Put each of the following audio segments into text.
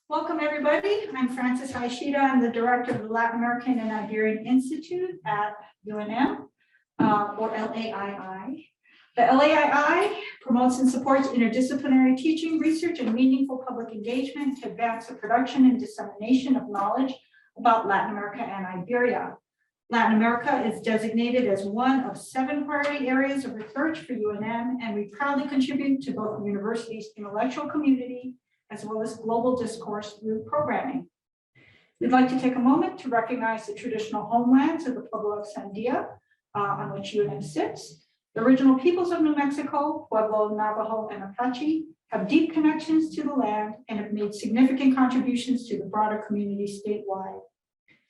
Welcome, everybody. I'm Frances Hayashida. I'm the director of the Latin American and Iberian Institute at UNM, or LAII. The LAII promotes and supports interdisciplinary teaching, research, and meaningful public engagement to advance the production and dissemination of knowledge about Latin America and Iberia. Latin America is designated as one of 7 priority areas of research for UNM, and we proudly contribute to both the university's intellectual community as well as global discourse through programming. We'd like to take a moment to recognize the traditional homelands of the Pueblo of Sandia, on which UNM sits. The original peoples of New Mexico, Pueblo, Navajo, and Apache, have deep connections to the land and have made significant contributions to the broader community statewide.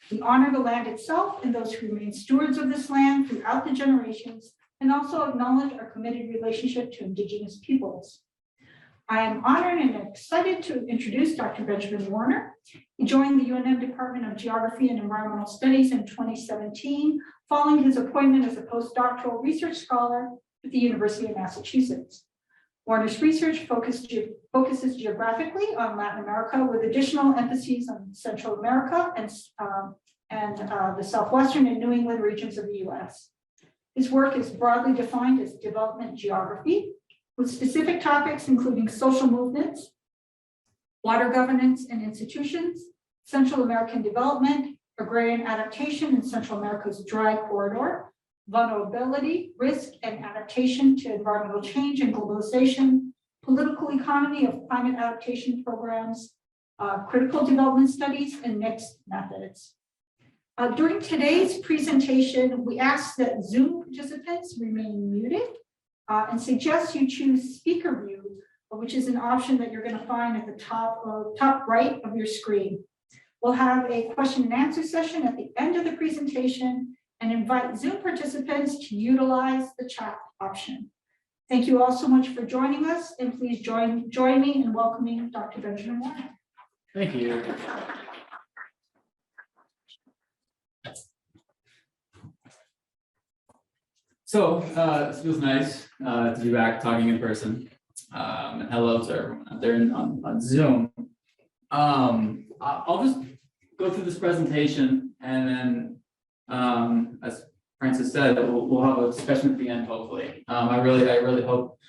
We honor the land itself and those who remain stewards of this land throughout the generations, and also acknowledge our committed relationship to Indigenous peoples. I am honored and excited to introduce Dr. Benjamin Warner. He joined the UNM Department of Geography and Environmental Studies in 2017, following his appointment as a postdoctoral research scholar at the University of Massachusetts. Warner's research focuses geographically on Latin America, with additional emphases on Central America and the Southwestern and New England regions of the US. His work is broadly defined as development geography, with specific topics including social movements, water governance and institutions, Central American development, agrarian adaptation in Central America's dry corridor, vulnerability, risk, and adaptation to environmental change and globalization, political economy of climate adaptation programs, critical development studies, and mixed methods. During today's presentation, we ask that Zoom participants remain muted and suggest you choose speaker view, which is an option that you're going to find at the top right of your screen. We'll have a question and answer session at the end of the presentation and invite Zoom participants to utilize the chat option. Thank you all so much for joining us, and please join me in welcoming Dr. Benjamin Warner. Thank you. So this feels nice to be back talking in person. And hello to everyone out there on Zoom. I'll just go through this presentation, and then, as Frances said, we'll have a discussion at the end. Hopefully, I really hope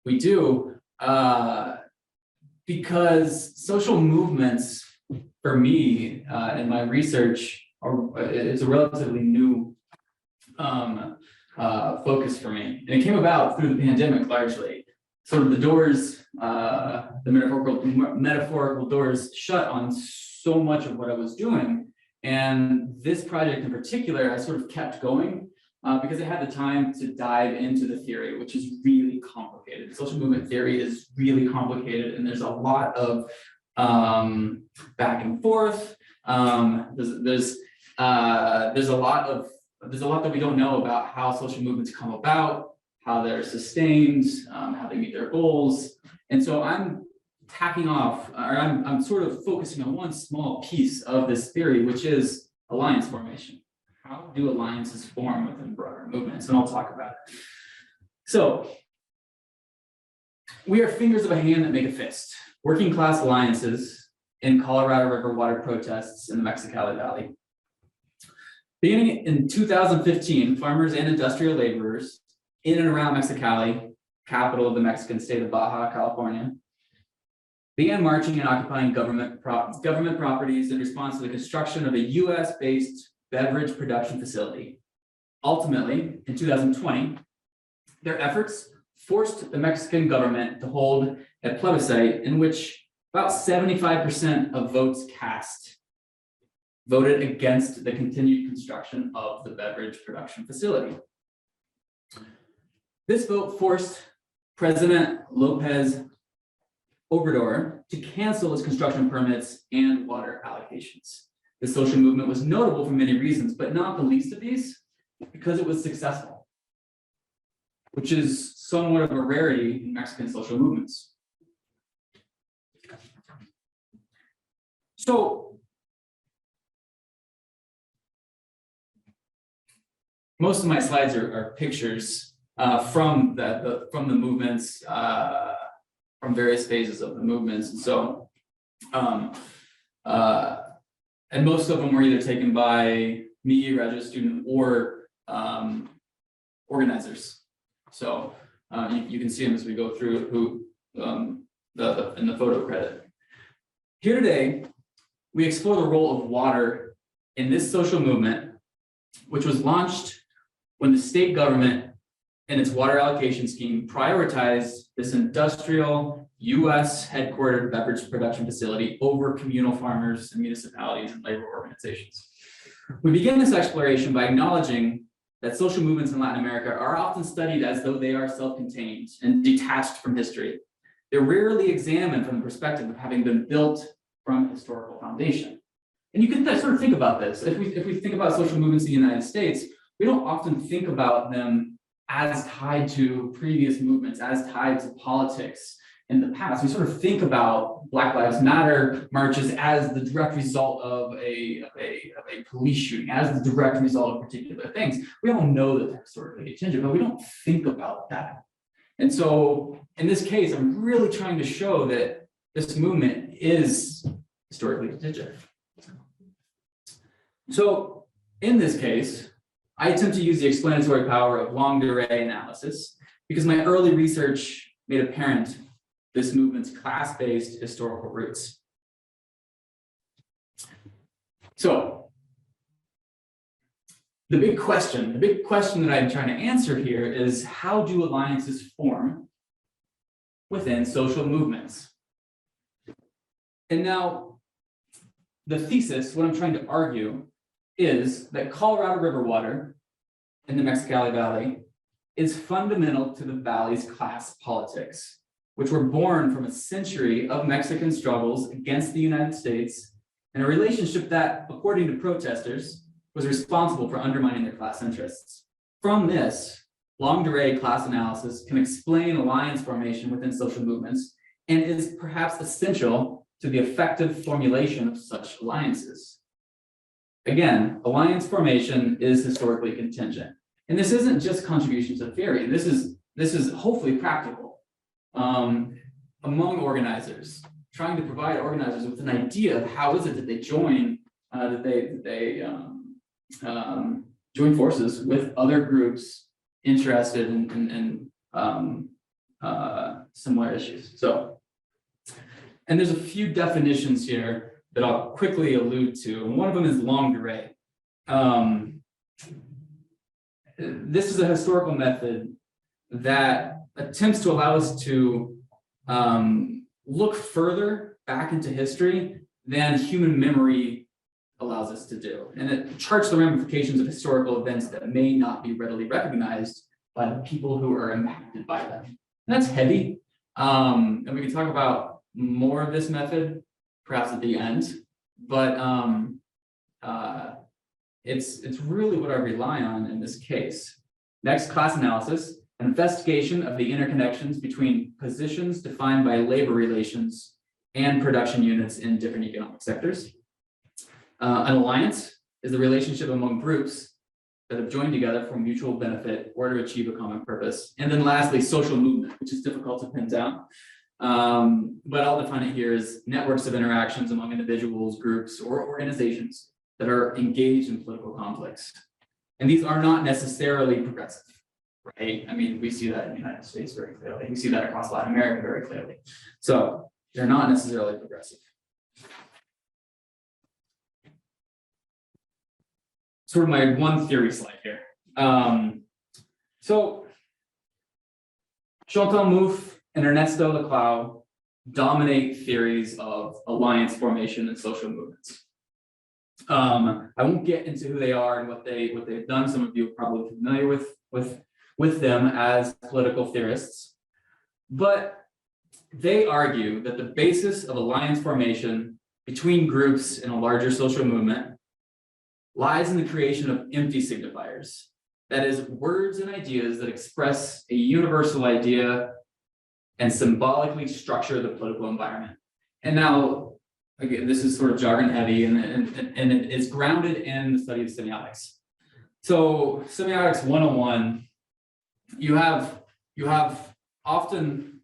we do, because social movements, for me, in my research, it's a relatively new focus for me, and it came about through the pandemic largely. Sort of the doors, the metaphorical doors shut on so much of what I was doing, and this project in particular, I sort of kept going because I had the time to dive into the theory, which is really complicated. Social movement theory is really complicated, and there's a lot of back and forth. There's a lot that we don't know about how social movements come about, how they're sustained, how they meet their goals. And so I'm tacking off, or I'm sort of focusing on one small piece of this theory, which is alliance formation. How do alliances form within broader movements? And I'll talk about it. So we are fingers of a hand that make a fist. Working class alliances in Colorado River water protests in the Mexicali Valley. Beginning in 2015, farmers and industrial laborers in and around Mexicali, capital of the Mexican state of Baja California, began marching and occupying government properties in response to the construction of a US-based beverage production facility. Ultimately, in 2020, their efforts forced the Mexican government to hold a plebiscite in which about 75% of votes cast voted against the continued construction of the beverage production facility. This vote forced President Lopez Obrador to cancel his construction permits and water allocations. The social movement was notable for many reasons, but not the least of these, because it was successful, which is somewhat of a rarity in Mexican social movements. So most of my slides are pictures from the movements, from various phases of the movements. And so And most of them were either taken by me, graduate student, or organizers. So you can see them as we go through who in the photo credit. Here today, we explore the role of water in this social movement, which was launched when the state government and its water allocation scheme prioritized this industrial US headquartered beverage production facility over communal farmers and municipalities and labor organizations. We begin this exploration by acknowledging that social movements in Latin America are often studied as though they are self-contained and detached from history. They're rarely examined from the perspective of having been built from a historical foundation. And you can sort of think about this. If we think about social movements in the United States, we don't often think about them as tied to previous movements, as tied to politics in the past. We sort of think about Black Lives Matter marches as the direct result of a police shooting, as the direct result of particular things. We all know that they're historically contingent, but we don't think about that. And so in this case, I'm really trying to show that this movement is historically contingent. So in this case, I attempt to use the explanatory power of longue durée analysis because my early research made apparent this movement's class-based historical roots. So the big question that I'm trying to answer here is, how do alliances form within social movements? And now the thesis, what I'm trying to argue, is that Colorado River water in the Mexicali Valley is fundamental to the valley's class politics, which were born from a century of Mexican struggles against the United States and a relationship that, according to protesters, was responsible for undermining their class interests. From this, longue durée class analysis can explain alliance formation within social movements and is perhaps essential to the effective formulation of such alliances. Again, alliance formation is historically contingent. And this isn't just contributions to theory. This is hopefully practical among organizers, trying to provide organizers with an idea of how is it that they join, join forces with other groups interested in similar issues. So, and there's a few definitions here that I'll quickly allude to. And one of them is longue durée. This is a historical method that attempts to allow us to look further back into history than human memory allows us to do. And it charts the ramifications of historical events that may not be readily recognized by the people who are impacted by them. And that's heavy. And we can talk about more of this method perhaps at the end, but it's really what I rely on in this case. Next, class analysis, an investigation of the interconnections between positions defined by labor relations and production units in different economic sectors. An alliance is the relationship among groups that have joined together for mutual benefit or to achieve a common purpose. And then lastly, social movement, which is difficult to pin down. But I'll define it here as networks of interactions among individuals, groups, or organizations that are engaged in political conflicts. And these are not necessarily progressive, right? I mean, we see that in the United States very clearly. We see that across Latin America very clearly. So they're not necessarily progressive. Sort of my one theory slide here. So Chantal Mouffe and Ernesto Laclau dominate theories of alliance formation and social movements. I won't get into who they are and what they've done. Some of you are probably familiar with them as political theorists, but they argue that the basis of alliance formation between groups in a larger social movement lies in the creation of empty signifiers. That is, words and ideas that express a universal idea and symbolically structure the political environment. And now, again, this is sort of jargon heavy and it is grounded in the study of semiotics. So semiotics 101, you have often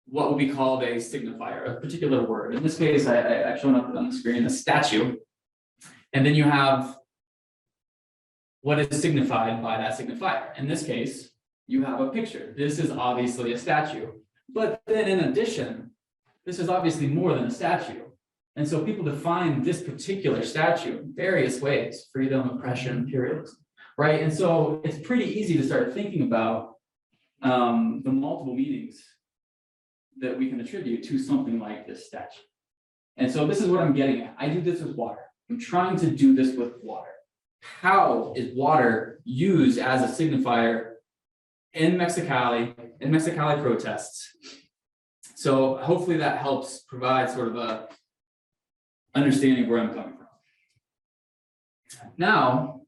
what would be called a signifier, a particular word. In this case, I've shown up on the screen a statue. And then you have what is signified by that signifier. In this case, you have a picture. This is obviously a statue. But then in addition, this is obviously more than a statue. And so people define this particular statue in various ways: freedom, oppression, imperialism, right? And so it's pretty easy to start thinking about the multiple meanings that we can attribute to something like this statue. And so this is what I'm getting at. I do this with water. I'm trying to do this with water. How is water used as a signifier in Mexicali protests? So hopefully that helps provide sort of a understanding of where I'm coming from. Now,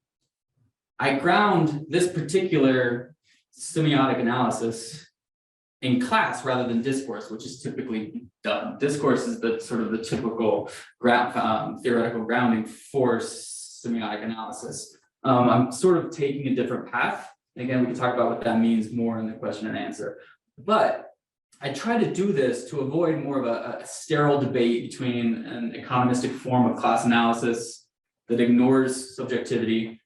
I ground this particular semiotic analysis in class rather than discourse, which is typically done. Discourse is the sort of the typical theoretical grounding for semiotic analysis. I'm sort of taking a different path. Again, we can talk about what that means more in the question and answer. But I try to do this to avoid more of a sterile debate between an economistic form of class analysis that ignores subjectivity,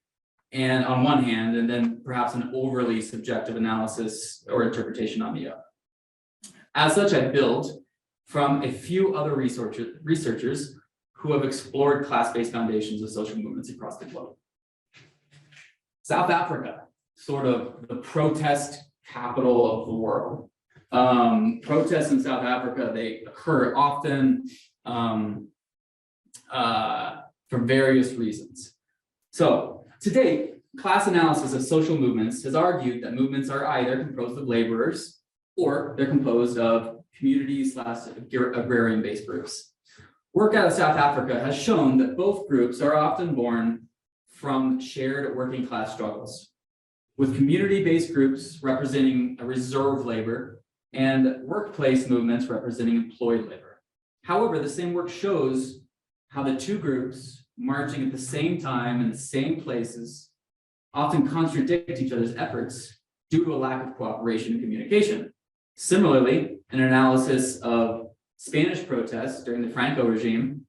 and on one hand, and then perhaps an overly subjective analysis or interpretation on the other. As such, I build from a few other researchers who have explored class-based foundations of social movements across the globe. South Africa, sort of the protest capital of the world. Protests in South Africa, they occur often for various reasons. So to date, class analysis of social movements has argued that movements are either composed of laborers or they're composed of community/agrarian-based groups. Work out of South Africa has shown that both groups are often born from shared working class struggles, with community-based groups representing a reserve labor and workplace movements representing employed labor. However, the same work shows how the two groups marching at the same time in the same places often contradict each other's efforts due to a lack of cooperation and communication. Similarly, an analysis of Spanish protests during the Franco regime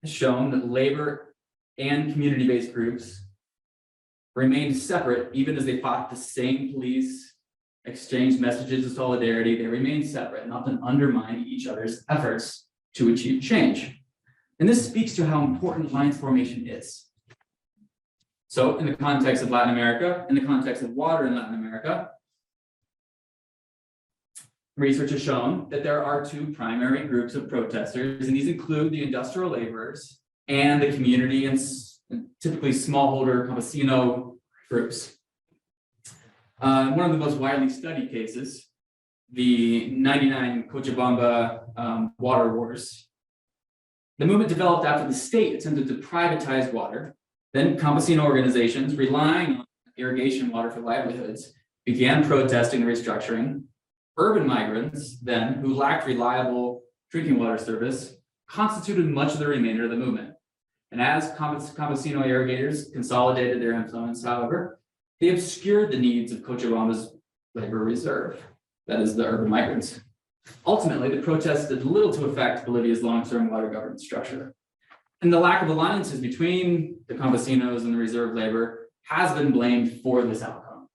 has shown that labor and community-based groups remained separate even as they fought the same police, exchanged messages of solidarity. They remained separate and often undermined each other's efforts to achieve change. And this speaks to how important alliance formation is. So in the context of Latin America, in the context of water in Latin America, research has shown that there are two primary groups of protesters, and these include the industrial laborers and the community and typically smallholder campesino groups. One of the most widely studied cases, the 99 Cochabamba water wars. The movement developed after the state attempted to privatize water. Then campesino organizations relying on irrigation water for livelihoods began protesting the restructuring. Urban migrants then, who lacked reliable drinking water service, constituted much of the remainder of the movement. And as campesino irrigators consolidated their influence, however, they obscured the needs of Cochabamba's labor reserve, that is the urban migrants. Ultimately, the protests did little to affect Bolivia's long-term water governance structure. And the lack of alliances between the campesinos and the reserve labor has been blamed for this outcome.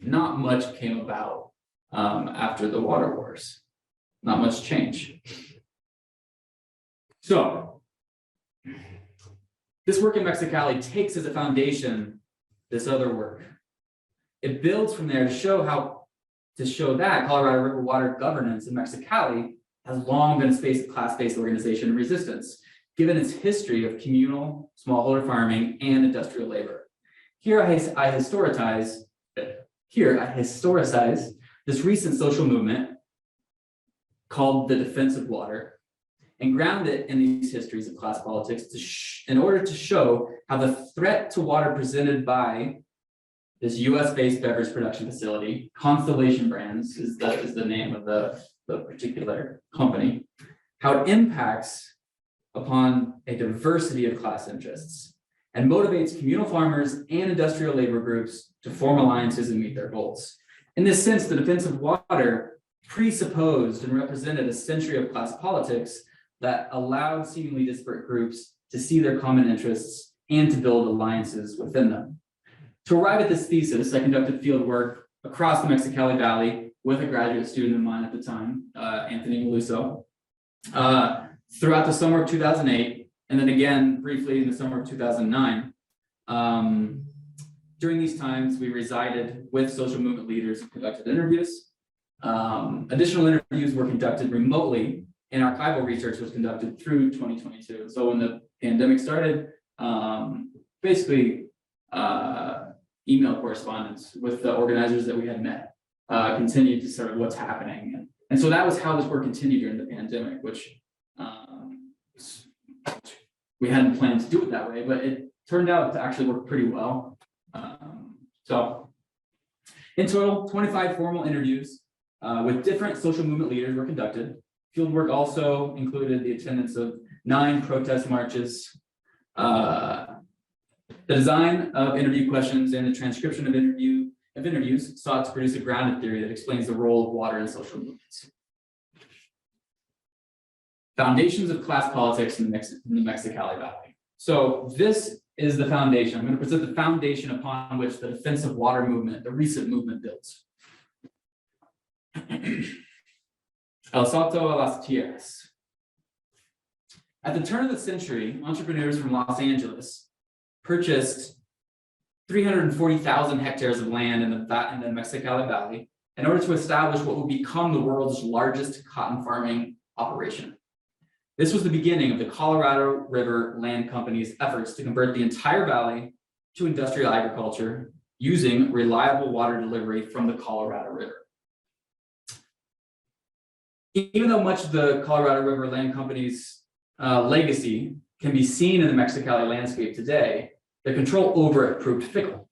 Not much came about after the water wars. Not much change. So, this work in Mexicali takes as a foundation this other work. It builds from there to show that Colorado River water governance in Mexicali has long been a space of class-based organization and resistance, given its history of communal, smallholder farming, and industrial labor. Here I historicize this recent social movement called the defense of water and ground it in these histories of class politics in order to show how the threat to water presented by this US-based beverage production facility, Constellation Brands is the name of the particular company, how it impacts upon a diversity of class interests and motivates communal farmers and industrial labor groups to form alliances and meet their goals. In this sense, the defense of water presupposed and represented a century of class politics that allowed seemingly disparate groups to see their common interests and to build alliances within them. To arrive at this thesis, I conducted field work across the Mexicali Valley with a graduate student of mine at the time, Anthony Meluso, throughout the summer of 2008, and then again briefly in the summer of 2009. During these times, we resided with social movement leaders and conducted interviews. Additional interviews were conducted remotely, and archival research was conducted through 2022. So when the pandemic started, basically email correspondence with the organizers that we had met continued to sort of what's happening. And so that was how this work continued during the pandemic, which we hadn't planned to do it that way, but it turned out to actually work pretty well. So in total, 25 formal interviews with different social movement leaders were conducted. Fieldwork also included the attendance of 9 protest marches, the design of interview questions and the transcription of interviews sought to produce a grounded theory that explains the role of water in social movements. Foundations of class politics in the Mexicali Valley. So this is the foundation. I'm going to present the foundation upon which the defensive water movement, the recent movement, builds. El Salto a las Tierras. At the turn of the century, entrepreneurs from Los Angeles purchased 340,000 hectares of land in the Mexicali Valley in order to establish what would become the world's largest cotton farming operation. This was the beginning of the Colorado River Land Company's efforts to convert the entire valley to industrial agriculture using reliable water delivery from the Colorado River. Even though much of the Colorado River Land Company's legacy can be seen in the Mexicali landscape today, the control over it proved fickle.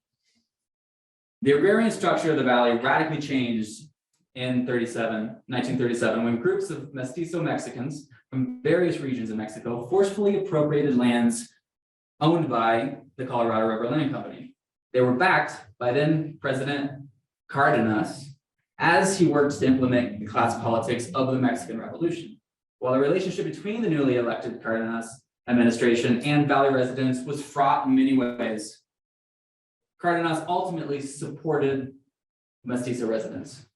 The agrarian structure of the valley radically changed in 1937, when groups of mestizo Mexicans from various regions of Mexico forcefully appropriated lands owned by the Colorado River Land Company. They were backed by then President Cardenas as he worked to implement the class politics of the Mexican Revolution. While the relationship between the newly elected Cardenas administration and valley residents was fraught in many ways, Cardenas ultimately supported mestizo residents.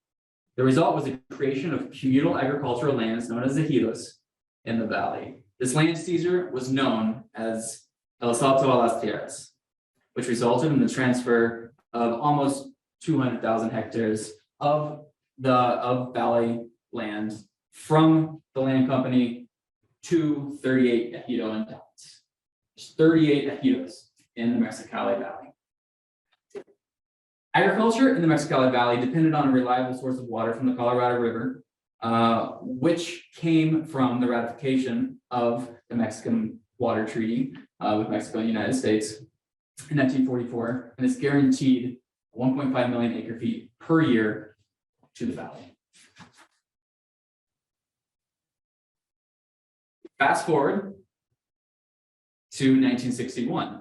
The result was the creation of communal agricultural lands known as ejidos in the valley. This land seizure was known as El Salto a las Tierras, which resulted in the transfer of almost 200,000 hectares of valley land from the land company to 38 ejido endowments. There's 38 ejidos in the Mexicali Valley. Agriculture in the Mexicali Valley depended on a reliable source of water from the Colorado River, which came from the ratification of the Mexican Water Treaty with Mexico and the United States in 1944, and it's guaranteed 1.5 million acre feet per year to the valley. Fast forward to 1961,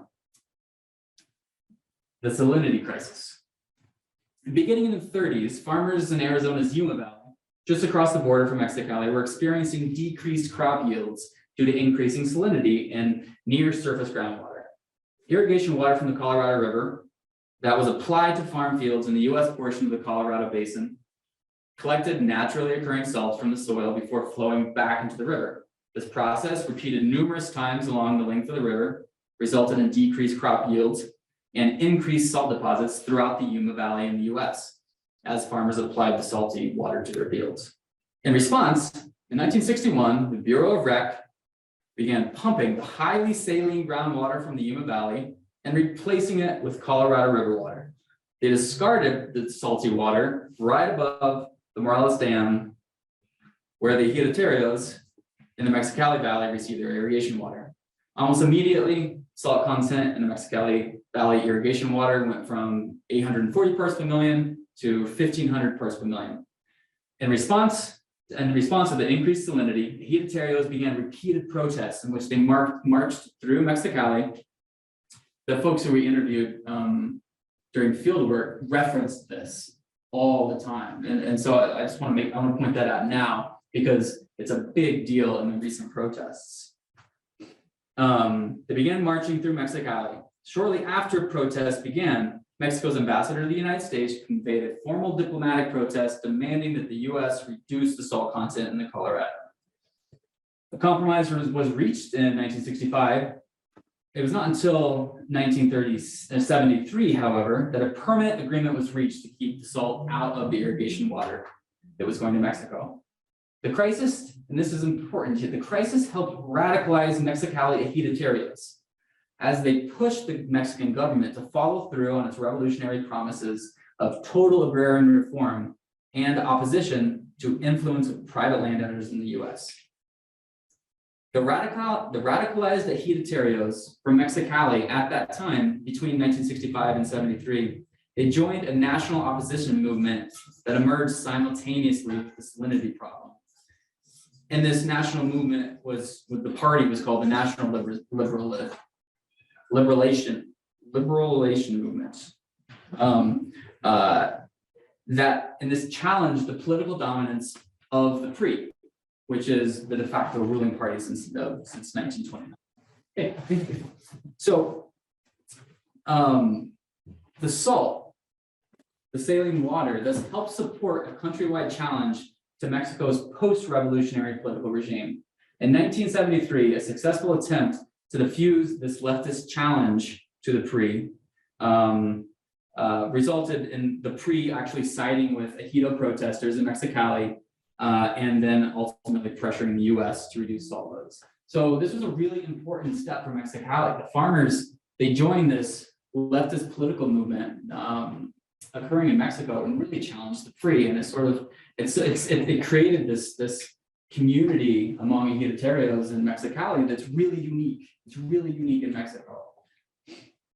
the salinity crisis. Beginning in the 30s, farmers in Arizona's Yuma Valley, just across the border from Mexicali, were experiencing decreased crop yields due to increasing salinity in near surface groundwater. Irrigation water from the Colorado River that was applied to farm fields in the US portion of the Colorado Basin collected naturally occurring salts from the soil before flowing back into the river. This process, repeated numerous times along the length of the river, resulted in decreased crop yields and increased salt deposits throughout the Yuma Valley in the US as farmers applied the salty water to their fields. In response, in 1961, the Bureau of Rec began pumping the highly saline groundwater from the Yuma Valley and replacing it with Colorado River water. They discarded the salty water right above the Morales Dam, where the Ejidatarios in the Mexicali Valley receive their irrigation water. Almost immediately, salt content in the Mexicali Valley irrigation water went from 840 parts per million to 1,500 parts per million. In response to the increased salinity, the Ejidatarios began repeated protests in which they marched through Mexicali. The folks who we interviewed during field work referenced this all the time. And so I just want to point that out now because it's a big deal in the recent protests. They began marching through Mexicali. Shortly after protests began, Mexico's ambassador to the United States conveyed a formal diplomatic protest demanding that the US reduce the salt content in the Colorado. A compromise was reached in 1965. It was not until 1973, however, that a permanent agreement was reached to keep the salt out of the irrigation water that was going to Mexico. The crisis, and this is important, the crisis helped radicalize Mexicali ejidatarios as they pushed the Mexican government to follow through on its revolutionary promises of total agrarian reform and opposition to influence of private landowners in the US. The radicalized ejidatarios from Mexicali at that time, between 1965 and 73, they joined a national opposition movement that emerged simultaneously with the salinity problem. And this national movement the party was called the National Liberation Movement. And this challenged the political dominance of the PRI, which is the de facto ruling party since 1929. Okay. So the salt, the saline water, thus helped support a countrywide challenge to Mexico's post-revolutionary political regime. In 1973, a successful attempt to diffuse this leftist challenge to the PRI resulted in the PRI actually siding with ejido protesters in Mexicali and then ultimately pressuring the US to reduce salt loads. So this was a really important step for Mexicali. The farmers, they joined this leftist political movement occurring in Mexico and really challenged the PRI, and it created this community among ejidatarios in Mexicali that's really unique. It's really unique in Mexico.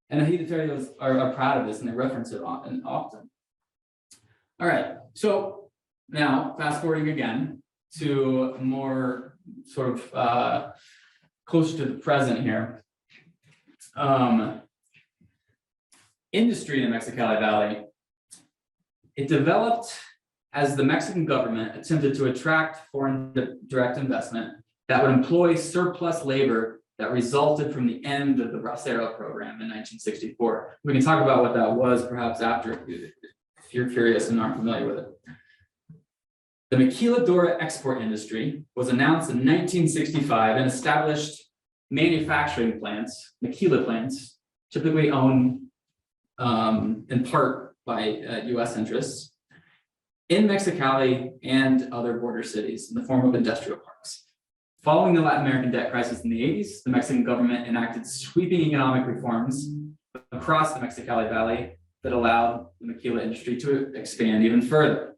And ejidatarios are proud of this and they reference it often. All right, so now fast forwarding again to more sort of closer to the present here. Industry in the Mexicali Valley, it developed as the Mexican government attempted to attract foreign direct investment that would employ surplus labor that resulted from the end of the Bracero program in 1964. We can talk about what that was perhaps after, if you're curious and aren't familiar with it. The maquiladora export industry was announced in 1965 and established manufacturing plants, maquila plants, typically owned in part by US interests, in Mexicali and other border cities in the form of industrial parks. Following the Latin American debt crisis in the 80s, the Mexican government enacted sweeping economic reforms across the Mexicali Valley that allowed the maquila industry to expand even further.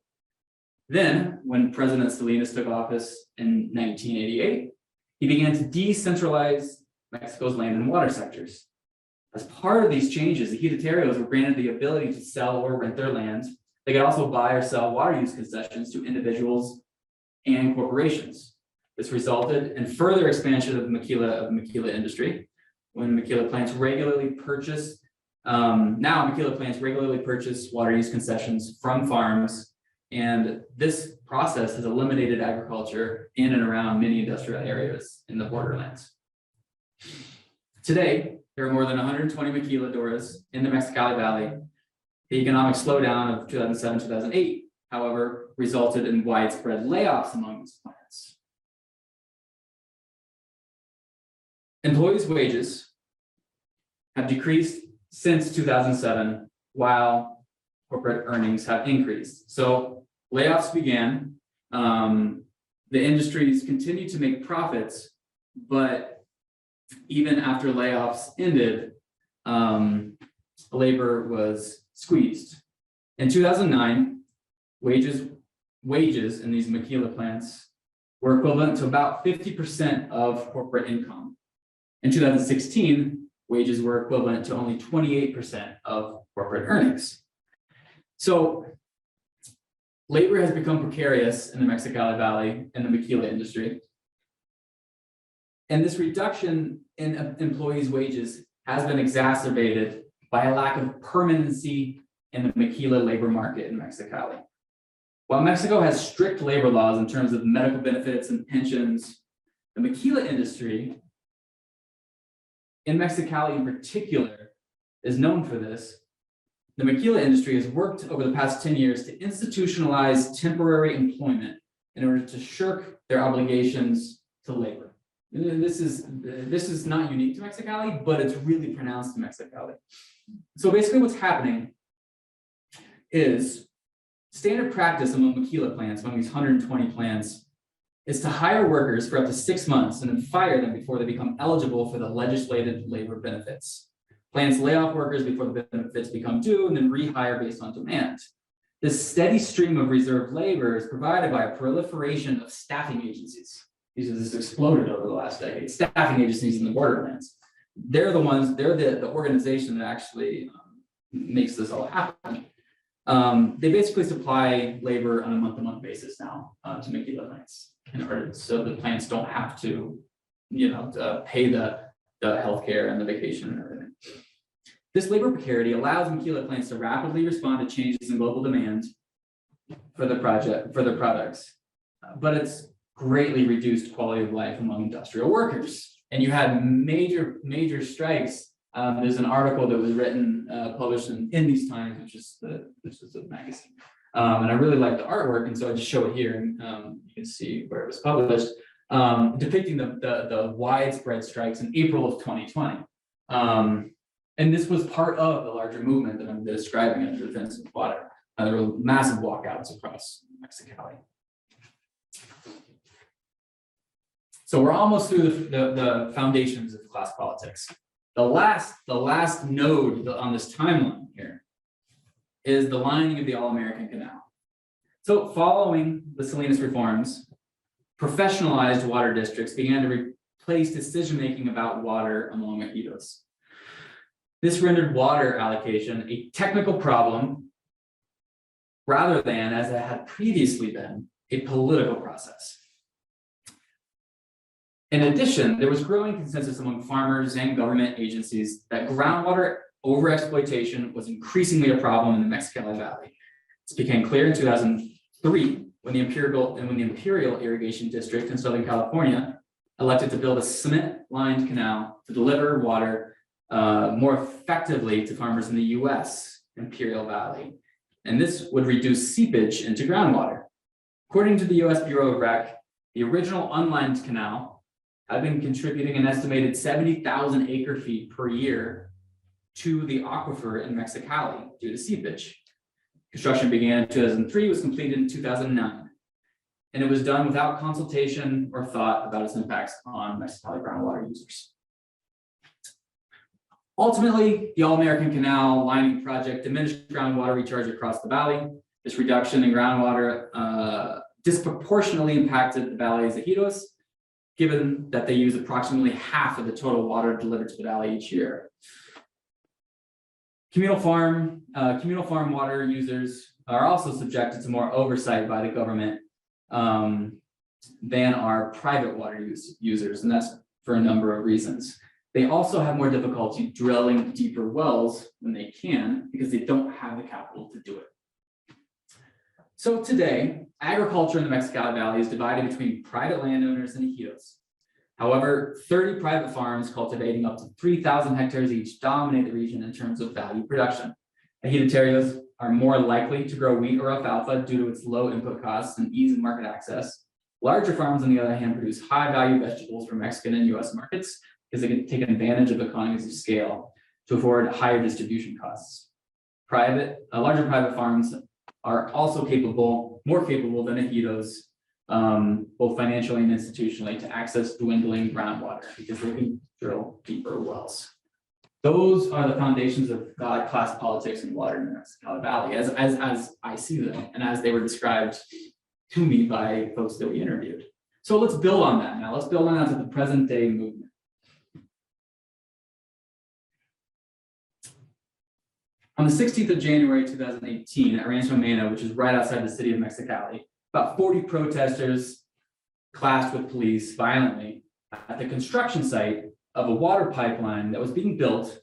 Then, when President Salinas took office in 1988, he began to decentralize Mexico's land and water sectors. As part of these changes, the ejidatarios were granted the ability to sell or rent their land. They could also buy or sell water use concessions to individuals and corporations. This resulted in further expansion of the maquila industry. When maquila plants regularly purchase, maquila plants regularly purchase water use concessions from farms, and this process has eliminated agriculture in and around many industrial areas in the borderlands. Today, there are more than 120 maquiladoras in the Mexicali Valley. The economic slowdown of 2007-2008, however, resulted in widespread layoffs among these plants. Employees' wages have decreased since 2007, while corporate earnings have increased. So layoffs began. The industries continue to make profits, but even after layoffs ended, labor was squeezed. In 2009, wages in these maquila plants were equivalent to about 50% of corporate income. In 2016, wages were equivalent to only 28% of corporate earnings. So labor has become precarious in the Mexicali Valley and the maquila industry. And this reduction in employees' wages has been exacerbated by a lack of permanency in the maquila labor market in Mexicali. While Mexico has strict labor laws in terms of medical benefits and pensions, the maquila industry in Mexicali in particular is known for this. The maquila industry has worked over the past 10 years to institutionalize temporary employment in order to shirk their obligations to labor. This is not unique to Mexicali, but it's really pronounced in Mexicali. So basically what's happening is standard practice among maquila plants, among these 120 plants, is to hire workers for up to 6 months and then fire them before they become eligible for the legislated labor benefits. Plants lay off workers before the benefits become due and then rehire based on demand. This steady stream of reserve labor is provided by a proliferation of staffing agencies. These have just exploded over the last decade. Staffing agencies in the borderlands. They're the organization that actually makes this all happen. They basically supply labor on a month-to-month basis now to maquila plants in order so the plants don't have to, pay the healthcare and the vacation and everything. This labor precarity allows maquila plants to rapidly respond to changes in global demand for the products, but it's greatly reduced quality of life among industrial workers. And you had major strikes. There's an article that was written, published in these times, which is a magazine. And I really like the artwork, and so I just show it here, and you can see where it was published, depicting the widespread strikes in April of 2020. And this was part of the larger movement that I'm describing in defense of water. There were massive walkouts across Mexicali. So we're almost through the foundations of class politics. The last node on this timeline here is the lining of the All-American Canal. So following the Salinas reforms, professionalized water districts began to replace decision-making about water among ejidos. This rendered water allocation a technical problem rather than, as it had previously been, a political process. In addition, there was growing consensus among farmers and government agencies that groundwater overexploitation was increasingly a problem in the Mexicali Valley. This became clear in 2003 when the Imperial Irrigation District in Southern California elected to build a cement-lined canal to deliver water more effectively to farmers in the U.S. Imperial Valley. And this would reduce seepage into groundwater. According to the U.S. Bureau of Rec, the original unlined canal had been contributing an estimated 70,000 acre feet per year to the aquifer in Mexicali due to seepage. Construction began in 2003, was completed in 2009. And it was done without consultation or thought about its impacts on Mexicali groundwater users. Ultimately, the All-American Canal lining project diminished groundwater recharge across the valley. This reduction in groundwater disproportionately impacted the valley's ejidos, given that they use approximately half of the total water delivered to the valley each year. Communal farm water users are also subjected to more oversight by the government than are private water users, and that's for a number of reasons. They also have more difficulty drilling deeper wells when they can because they don't have the capital to do it. So today, agriculture in the Mexicali Valley is divided between private landowners and ejidos. However, 30 private farms cultivating up to 3,000 hectares each dominate the region in terms of value production. Ejidatarios are more likely to grow wheat or alfalfa due to its low input costs and ease of market access. Larger farms, on the other hand, produce high-value vegetables for Mexican and U.S. markets because they can take advantage of economies of scale to afford higher distribution costs. Larger private farms are also more capable than ejidos, both financially and institutionally, to access dwindling groundwater because they can drill deeper wells. Those are the foundations of class politics and water in the Mexicali Valley, as I see them, and as they were described to me by folks that we interviewed. So let's build on that now. Let's build on that to the present day movement. On the 16th of January, 2018, at Rancho Mena, which is right outside the city of Mexicali, about 40 protesters clashed with police violently at the construction site of a water pipeline that was being built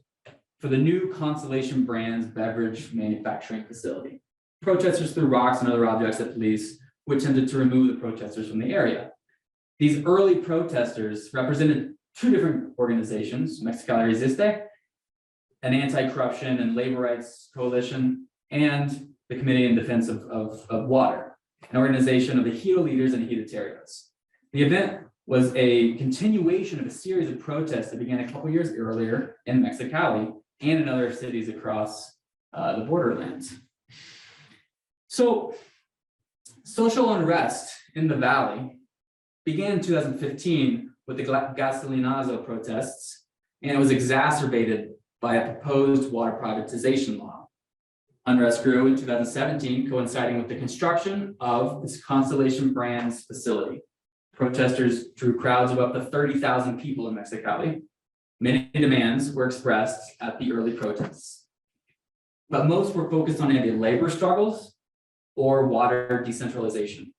for the new Constellation Brands beverage manufacturing facility. Protesters threw rocks and other objects at police, which tended to remove the protesters from the area. These early protesters represented two different organizations, Mexicali Resiste, an anti-corruption and labor rights coalition, and the Committee in Defense of Water, an organization of the Ejido leaders and Ejidatarios. The event was a continuation of a series of protests that began a couple years earlier in Mexicali and in other cities across the borderlands. So, social unrest in the valley began in 2015 with the gasolinazo protests, and it was exacerbated by a proposed water privatization law. Unrest grew in 2017, coinciding with the construction of this Constellation Brands facility. Protesters drew crowds of up to 30,000 people in Mexicali. Many demands were expressed at the early protests, but most were focused on anti-labor struggles or water decentralization.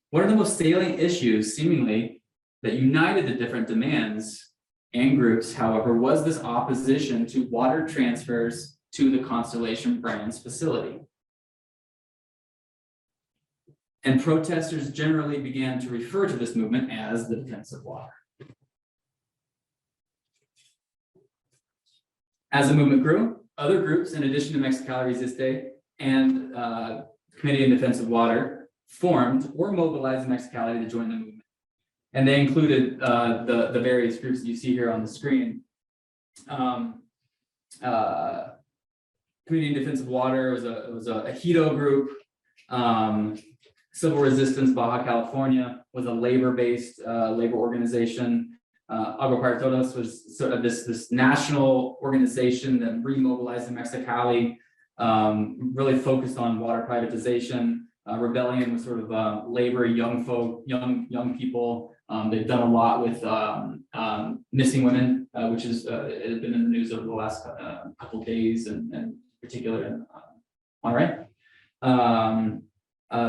One of the most salient issues, seemingly, that united the different demands and groups, however, was this opposition to water transfers to the Constellation Brands facility. And protesters generally began to refer to this movement as the defense of water. As the movement grew, other groups, in addition to Mexicali Resiste and Committee in Defense of Water, formed or mobilized in Mexicali to join the movement. And they included the various groups that you see here on the screen. Community in Defense of Water was a Ejido group. Civil Resistance Baja California was a labor-based labor organization. Agua para Todos was sort of this national organization that remobilized in Mexicali, really focused on water privatization. Rebellion was sort of labor, young folk, young people. They've done a lot with missing women, which has been in the news over the last couple of days, and in particular in Monterey. The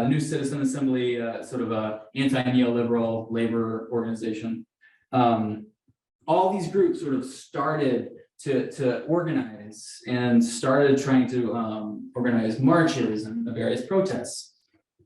New Citizen Assembly, sort of a anti-neoliberal labor organization. All these groups sort of started to organize and started trying to organize marches and various protests.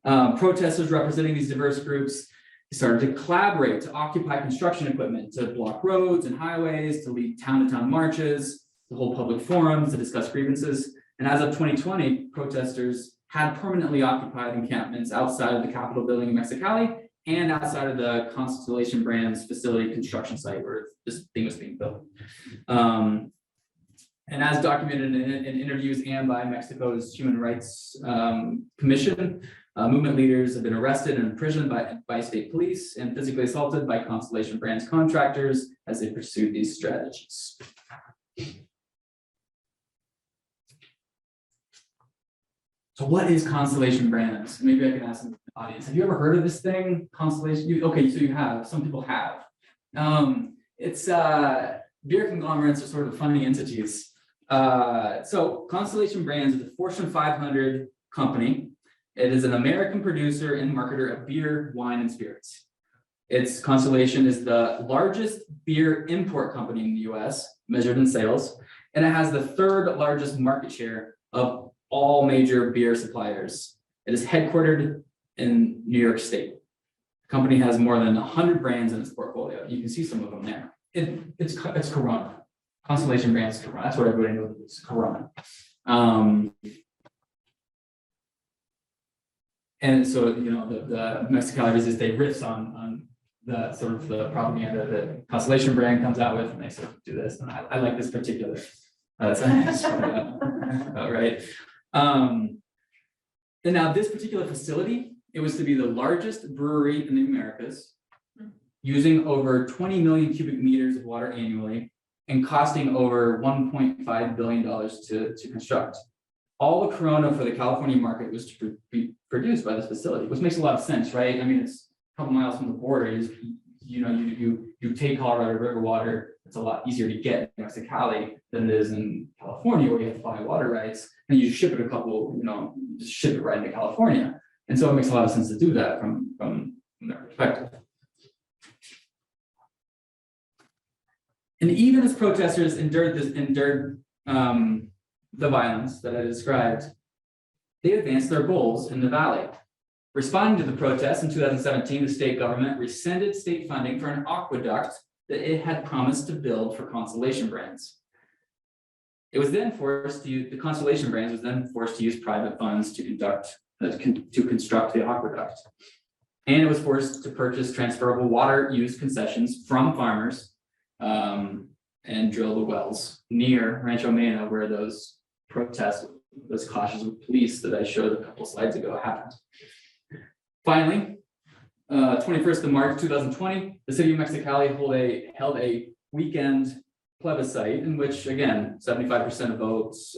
Protesters representing these diverse groups started to collaborate, to occupy construction equipment, to block roads and highways, to lead town-to-town marches, to hold public forums, to discuss grievances. And as of 2020, protesters had permanently occupied encampments outside of the Capitol building in Mexicali and outside of the Constellation Brands facility construction site where this thing was being built. And as documented in interviews and by Mexico's Human Rights Commission, movement leaders have been arrested and imprisoned by state police and physically assaulted by Constellation Brands contractors as they pursued these strategies. So what is Constellation Brands? Maybe I can ask the audience. Have you ever heard of this thing, Constellation? Okay, so you have. Some people have. It's beer conglomerates are sort of funny entities. So Constellation Brands is a Fortune 500 company. It is an American producer and marketer of beer, wine, and spirits. Its Constellation is the largest beer import company in the US, measured in sales, and it has the third largest market share of all major beer suppliers. It is headquartered in New York State. The company has more than 100 brands in its portfolio. You can see some of them there. It's Corona. Constellation Brands Corona. That's what everybody knows. It's Corona. And so, you know, the Mexicali Resiste riffs on the sort of the propaganda that Constellation Brand comes out with, and they sort of do this. And I like this particular. Right. And now this particular facility, it was to be the largest brewery in the Americas, using over 20 million cubic meters of water annually and costing over $1.5 billion to construct. All the Corona for the California market was to be produced by this facility, which makes a lot of sense, right? I mean, it's a couple miles from the border. You take Colorado River water. It's a lot easier to get in Mexicali than it is in California, where you have to buy water rights, and you ship it just ship it right into California. And so it makes a lot of sense to do that from their perspective. And even as protesters endured the violence that I described, they advanced their goals in the valley. Responding to the protests in 2017, the state government rescinded state funding for an aqueduct that it had promised to build for Constellation Brands. It was then forced to use, the Constellation Brands was then forced to use private funds to construct the aqueduct. And it was forced to purchase transferable water use concessions from farmers and drill the wells near Rancho Mena, where those protests, those clashes with police that I showed a couple slides ago happened. Finally, 21st of March 2020, the city of Mexicali held a weekend plebiscite in which, again, 75% of votes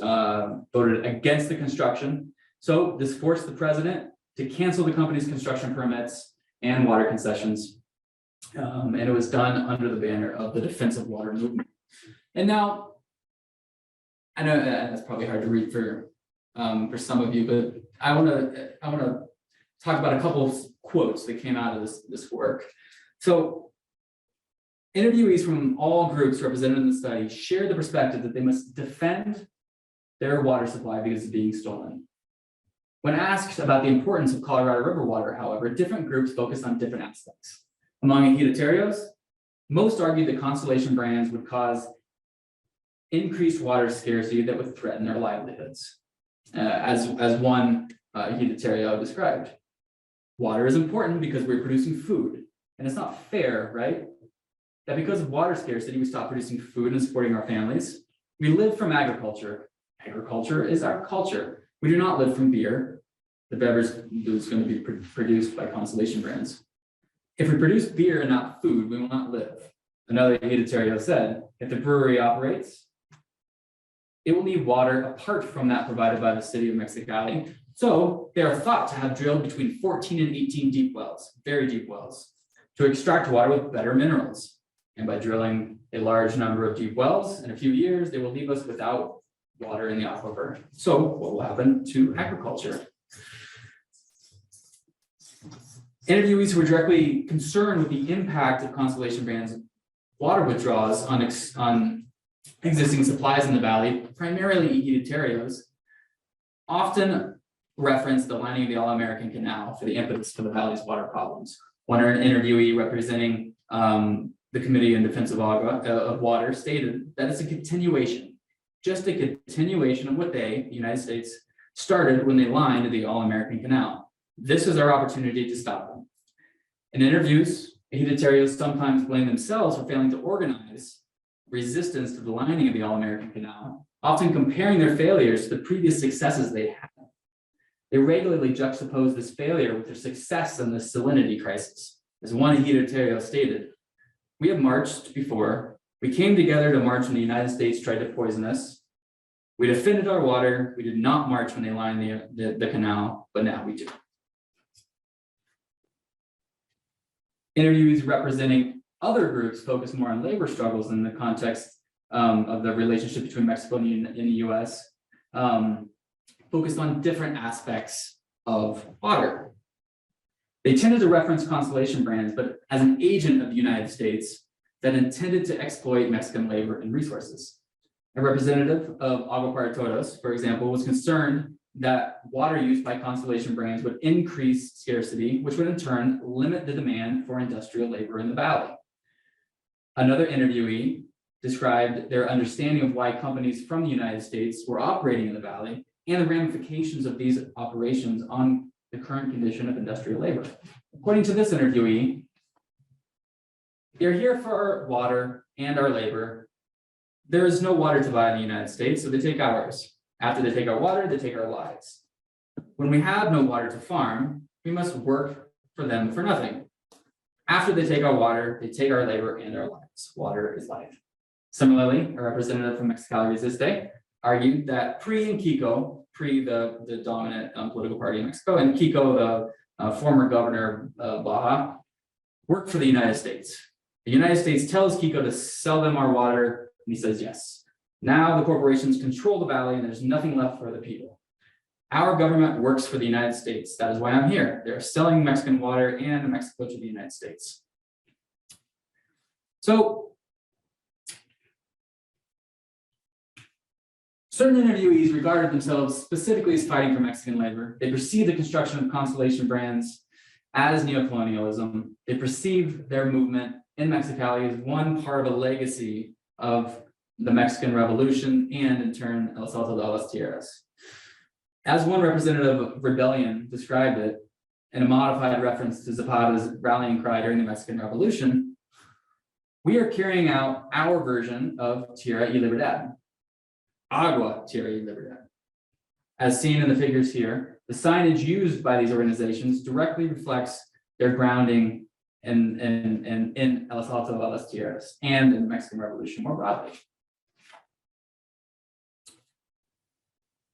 voted against the construction. So this forced the president to cancel the company's construction permits and water concessions. And it was done under the banner of the Defense of Water movement. And now, I know that's probably hard to read for some of you, but I want to talk about a couple of quotes that came out of this work. So interviewees from all groups represented in the study shared the perspective that they must defend their water supply because it's being stolen. When asked about the importance of Colorado River water, however, different groups focused on different aspects. Among ejidatarios, most argued that Constellation Brands would cause increased water scarcity that would threaten their livelihoods. As one ejidatario described, water is important because we're producing food, and it's not fair, right? That because of water scarcity, we stop producing food and supporting our families. We live from agriculture. Agriculture is our culture. We do not live from beer. The beverage is going to be produced by Constellation Brands. If we produce beer and not food, we will not live. Another ejidatario said, if the brewery operates, it will need water apart from that provided by the city of Mexicali. So they are thought to have drilled between 14 and 18 deep wells, very deep wells, to extract water with better minerals. And by drilling a large number of deep wells, in a few years, they will leave us without water in the aquifer. So what will happen to agriculture? Interviewees who were directly concerned with the impact of Constellation Brands' water withdrawals on existing supplies in the valley, primarily ejidatarios, often reference the lining of the All-American Canal for the impetus for the valley's water problems. One interviewee representing the Committee in Defense of Water stated that it's a continuation, just a continuation of what they, the United States, started when they lined the All-American Canal. This was our opportunity to stop them. In interviews, ejidataриos sometimes blame themselves for failing to organize resistance to the lining of the All-American Canal, often comparing their failures to the previous successes they had. They regularly juxtapose this failure with their success in the salinity crisis. As one ejidatario stated, "We have marched before. We came together to march when the United States tried to poison us. We defended our water. We did not march when they lined the canal, but now we do." Interviews representing other groups focus more on labor struggles in the context of the relationship between Mexico and the US, focused on different aspects of water. They tended to reference Constellation Brands, but as an agent of the United States that intended to exploit Mexican labor and resources. A representative of Agua para Todos, for example, was concerned that water use by Constellation Brands would increase scarcity, which would in turn limit the demand for industrial labor in the valley. Another interviewee described their understanding of why companies from the United States were operating in the valley and the ramifications of these operations on the current condition of industrial labor. According to this interviewee, they're here for our water and our labor. There is no water to buy in the United States, so they take ours. After they take our water, they take our lives. When we have no water to farm, we must work for them for nothing. After they take our water, they take our labor and our lives. Water is life. Similarly, a representative from Mexicali Resiste argued that pre-Kiko, the dominant political party in Mexico, and Kiko, the former governor of Baja, worked for the United States. The United States tells Kiko to sell them our water, and he says yes. Now the corporations control the valley and there's nothing left for the people. Our government works for the United States. That is why I'm here. They're selling Mexican water and Mexico to the United States. So Certain interviewees regarded themselves specifically as fighting for Mexican labor. They perceived the construction of Constellation Brands as neocolonialism. They perceived their movement in Mexicali as one part of a legacy of the Mexican Revolution and in turn El Salto de las Tierras. As one representative of rebellion described it, in a modified reference to Zapata's rallying cry during the Mexican Revolution, we are carrying out our version of Tierra y Libertad, Agua, Tierra y Libertad. As seen in the figures here, the signage used by these organizations directly reflects their grounding in El Salto de las Tierras and in the Mexican Revolution more broadly.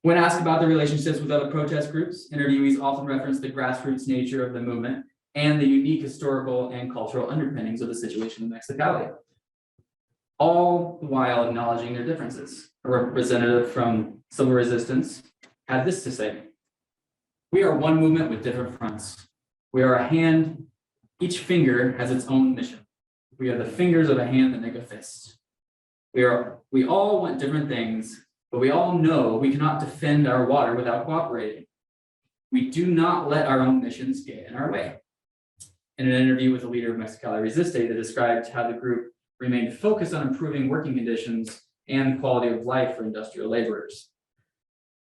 When asked about the relationships with other protest groups, interviewees often reference the grassroots nature of the movement and the unique historical and cultural underpinnings of the situation in Mexicali, all the while acknowledging their differences. A representative from civil resistance had this to say: "We are one movement with different fronts. We are a hand, each finger has its own mission. We are the fingers of a hand that make a fist. We all want different things, but we all know we cannot defend our water without cooperating. We do not let our own missions get in our way." In an interview with the leader of Mexicali Resiste, they described how the group remained focused on improving working conditions and quality of life for industrial laborers.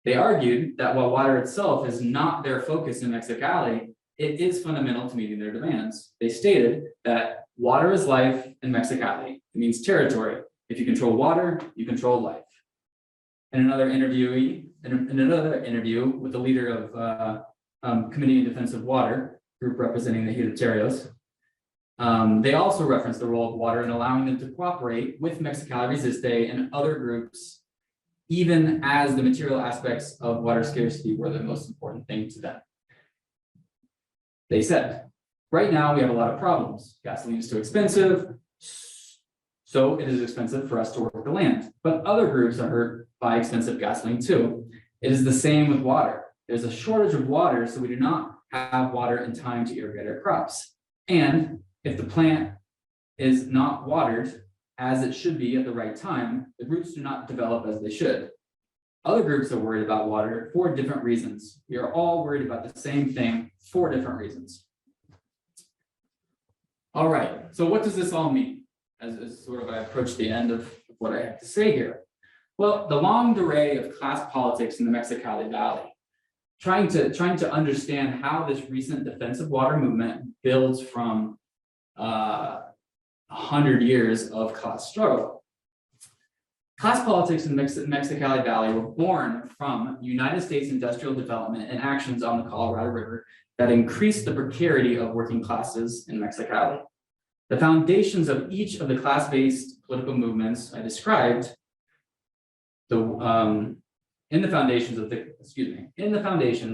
They argued that while water itself is not their focus in Mexicali, it is fundamental to meeting their demands. They stated that water is life in Mexicali. It means territory. If you control water, you control life. In another interview with the leader of Committee in Defense of Water, group representing the Ejidatarios, they also referenced the role of water in allowing them to cooperate with Mexicali Resiste and other groups, even as the material aspects of water scarcity were the most important thing to them. They said, "Right now we have a lot of problems. Gasoline is too expensive, so it is expensive for us to work the land. But other groups are hurt by expensive gasoline too. It is the same with water. There's a shortage of water, so we do not have water in time to irrigate our crops. And if the plant is not watered as it should be at the right time, the roots do not develop as they should. Other groups are worried about water for different reasons. We are all worried about the same thing for different reasons." All right, so what does this all mean? As sort of I approach the end of what I have to say here. Well, the long array of class politics in the Mexicali Valley, trying to understand how this recent defensive water movement builds from 100 years of class struggle. Class politics in Mexicali Valley were born from United States industrial development and actions on the Colorado River that increased the precarity of working classes in Mexicali. The foundations of each of the class-based political movements I described, in the foundations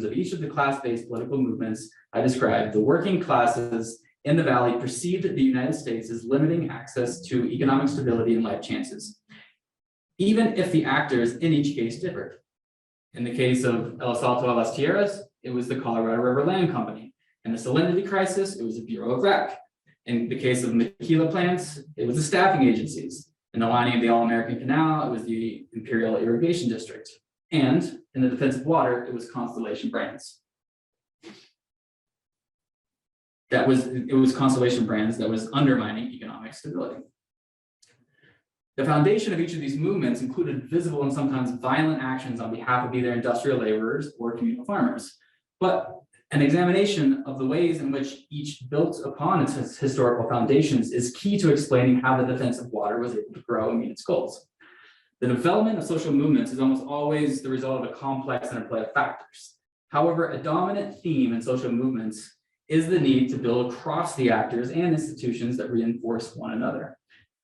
of each of the class-based political movements I described, the working classes in the valley perceived the United States as limiting access to economic stability and life chances, even if the actors in each case differed. In the case of El Salto de las Tierras, it was the Colorado River Land Company. In the salinity crisis, it was the Bureau of Rec. In the case of maquila plants, it was the staffing agencies. In the lining of the All-American Canal, it was the Imperial Irrigation District. And in the defense of water, it was Constellation Brands. It was Constellation Brands that was undermining economic stability. The foundation of each of these movements included visible and sometimes violent actions on behalf of either industrial laborers or communal farmers. But an examination of the ways in which each built upon its historical foundations is key to explaining how the defense of water was able to grow and meet its goals. The development of social movements is almost always the result of a complex interplay of factors. However, a dominant theme in social movements is the need to build across the actors and institutions that reinforce one another.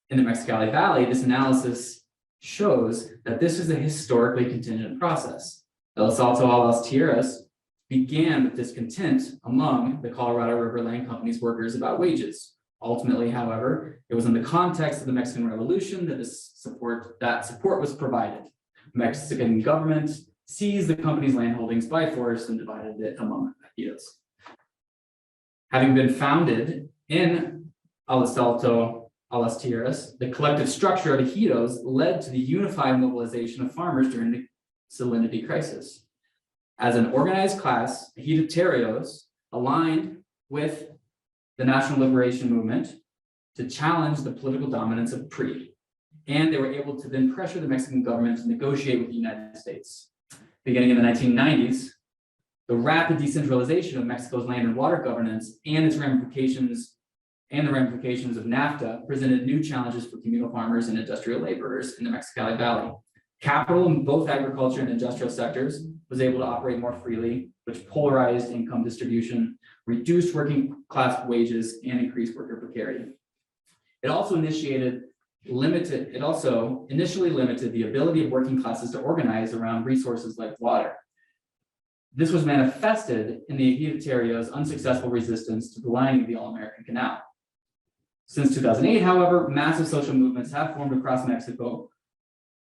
In the Mexicali Valley, this analysis shows that this is a historically contingent process. El Salto de las Tierras began with discontent among the Colorado River Land Company's workers about wages. Ultimately, however, it was in the context of the Mexican Revolution that support was provided. The Mexican government seized the company's land holdings by force and divided it among ejidos. Having been founded in El Salto de las Tierras, the collective structure of ejidos led to the unified mobilization of farmers during the salinity crisis. As an organized class, the Heatitarios aligned with the National Liberation Movement to challenge the political dominance of PRI. And they were able to then pressure the Mexican government to negotiate with the United States. Beginning in the 1990s, the rapid decentralization of Mexico's land and water governance and its ramifications and the ramifications of NAFTA presented new challenges for communal farmers and industrial laborers in the Mexicali Valley. Capital in both agriculture and industrial sectors was able to operate more freely, which polarized income distribution, reduced working class wages, and increased worker precarity. It also initially limited the ability of working classes to organize around resources like water. This was manifested in the Ejidatarios' unsuccessful resistance to the lining of the All-American Canal. Since 2008, however, massive social movements have formed across Mexico,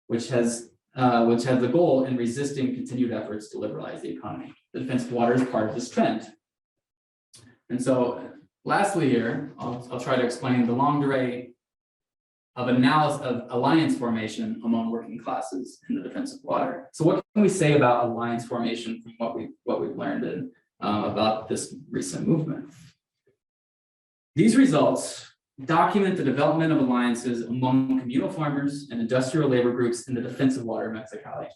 which has the goal in resisting continued efforts to liberalize the economy. The defense of water is part of this trend. And so, lastly here, I'll try to explain the longue durée of analysis of alliance formation among working classes in the defense of water. So what can we say about alliance formation from what we've learned about this recent movement? These results document the development of alliances among communal farmers and industrial labor groups in the defense of water in Mexicali.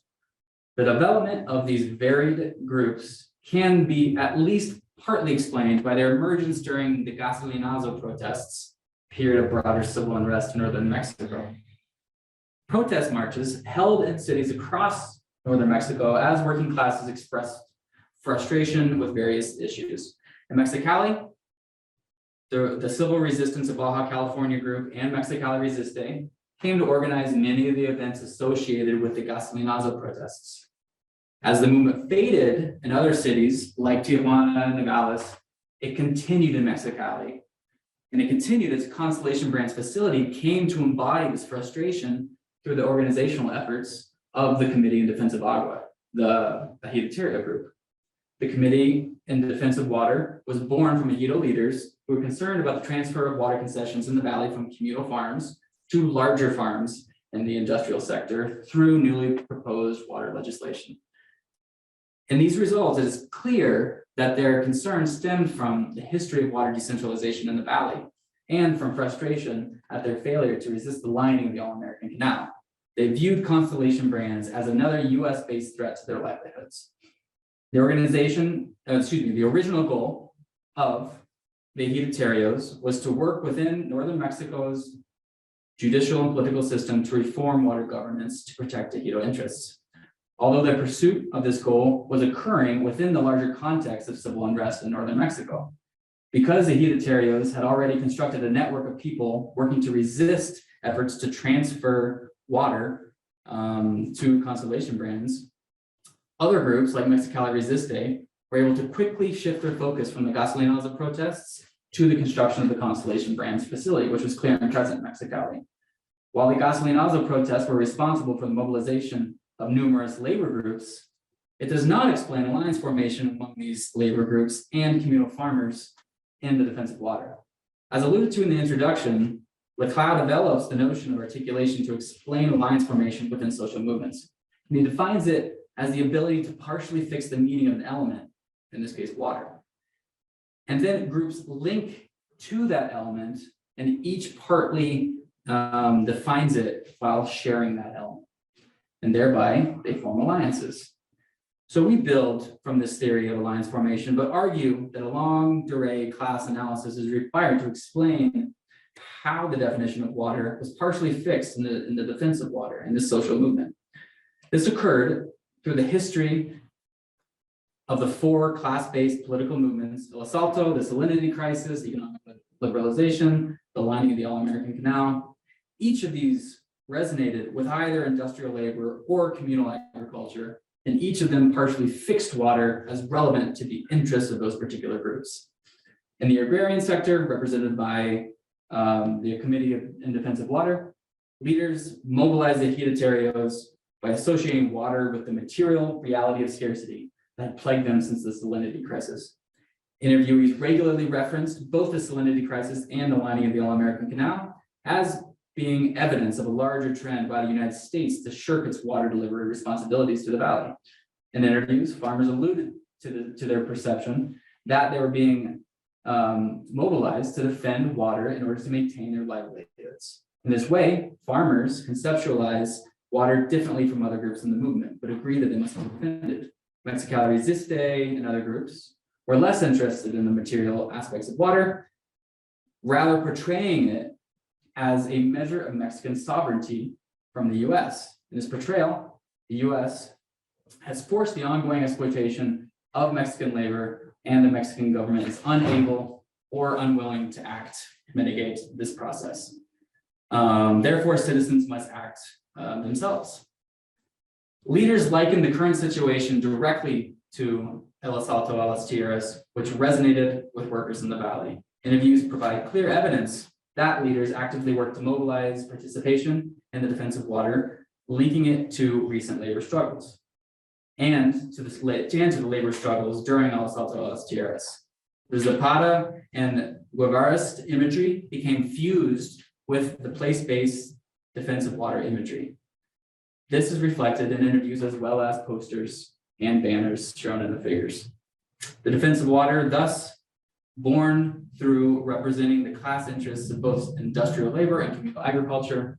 The development of these varied groups can be at least partly explained by their emergence during the Gasolinazo protests, period of broader civil unrest in northern Mexico. Protest marches held in cities across northern Mexico as working classes expressed frustration with various issues. In Mexicali, the civil resistance of Baja California group and Mexicali Resiste came to organize many of the events associated with the Gasolinazo protests. As the movement faded in other cities like Tijuana and Nogales, it continued in Mexicali. And it continued as Constellation Brands facility came to embody this frustration through the organizational efforts of the Committee in Defense of Agua, the Ejidatario group. The Committee in Defense of Water was born from Ejido leaders who were concerned about the transfer of water concessions in the valley from communal farms to larger farms in the industrial sector through newly proposed water legislation. In these results, it is clear that their concerns stemmed from the history of water decentralization in the valley and from frustration at their failure to resist the lining of the All-American Canal. They viewed Constellation Brands as another US-based threat to their livelihoods. The original goal of the Ejidatarios was to work within northern Mexico's judicial and political system to reform water governance to protect Ejido interests. Although the pursuit of this goal was occurring within the larger context of civil unrest in northern Mexico. Because the Ejidatarios had already constructed a network of people working to resist efforts to transfer water to Constellation Brands, other groups like Mexicali Resiste were able to quickly shift their focus from the Gasolinazo protests to the construction of the Constellation Brands facility, which was clear and present in Mexicali. While the Gasolinazo protests were responsible for the mobilization of numerous labor groups, it does not explain alliance formation among these labor groups and communal farmers in the defense of water. As alluded to in the introduction, Leclerc develops the notion of articulation to explain alliance formation within social movements. And he defines it as the ability to partially fix the meaning of an element, in this case, water. And then groups link to that element, and each partly defines it while sharing that element. And thereby, they form alliances. So we build from this theory of alliance formation, but argue that a longue durée class analysis is required to explain how the definition of water was partially fixed in the defense of water in this social movement. This occurred through the history of the four class-based political movements: El Asalto, the salinity crisis, economic liberalization, the lining of the All-American Canal. Each of these resonated with either industrial labor or communal agriculture, and each of them partially fixed water as relevant to the interests of those particular groups. In the agrarian sector, represented by the Committee in Defense of Water, leaders mobilized the Ejidatarios by associating water with the material reality of scarcity that had plagued them since the salinity crisis. Interviewees regularly referenced both the salinity crisis and the lining of the All-American Canal as being evidence of a larger trend by the United States to shirk its water delivery responsibilities to the valley. In interviews, farmers alluded to their perception that they were being mobilized to defend water in order to maintain their livelihoods. In this way, farmers conceptualize water differently from other groups in the movement, but agree that they must be defended. Mexicali Resiste and other groups were less interested in the material aspects of water, rather portraying it as a measure of Mexican sovereignty from the US. In this portrayal, the US has forced the ongoing exploitation of Mexican labor, and the Mexican government is unable or unwilling to act to mitigate this process. Therefore, citizens must act themselves. Leaders liken the current situation directly to El Asalto a las Tierras, which resonated with workers in the valley. Interviews provide clear evidence that leaders actively work to mobilize participation in the defense of water, linking it to recent labor struggles and to the labor struggles during El Asalto a las Tierras. The Zapata and Guevarist imagery became fused with the place-based defense of water imagery. This is reflected in interviews as well as posters and banners shown in the figures. The defense of water, thus born through representing the class interests of both industrial labor and communal agriculture.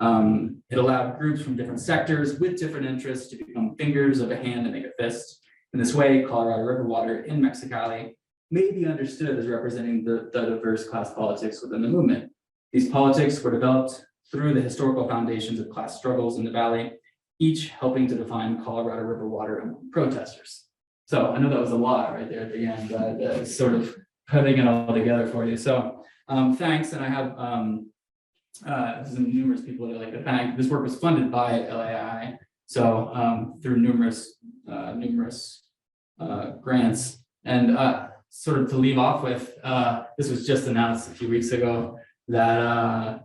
It allowed groups from different sectors with different interests to become fingers of a hand to make a fist. In this way, Colorado River water in Mexicali may be understood as representing the diverse class politics within the movement. These politics were developed through the historical foundations of class struggles in the valley, each helping to define Colorado River water among protesters. So I know that was a lot right there at the end, but sort of putting it all together for you. So thanks, and I have there's numerous people that I'd like to thank. This work was funded by LAI, so through numerous grants. And sort of to leave off with, this was just announced a few weeks ago that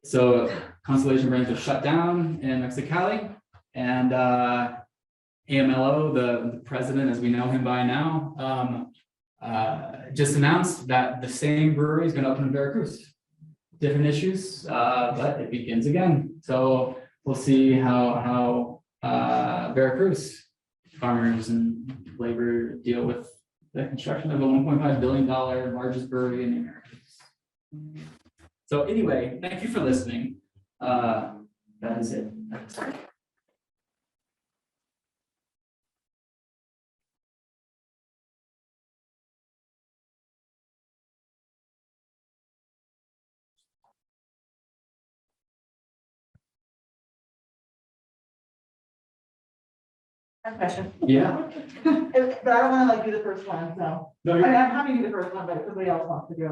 so Constellation Brands was shut down in Mexicali, and AMLO, the president as we know him by now, just announced that the same brewery is going to open in Veracruz. Different issues, but it begins again. So we'll see how Veracruz farmers and labor deal with the construction of a $1.5 billion largest brewery in the Americas. So anyway, thank you for listening. That is it. I have a question. Yeah. But I don't want to like do the first one, so. No, I mean, I'm happy to do the first one, but if somebody else wants to do it,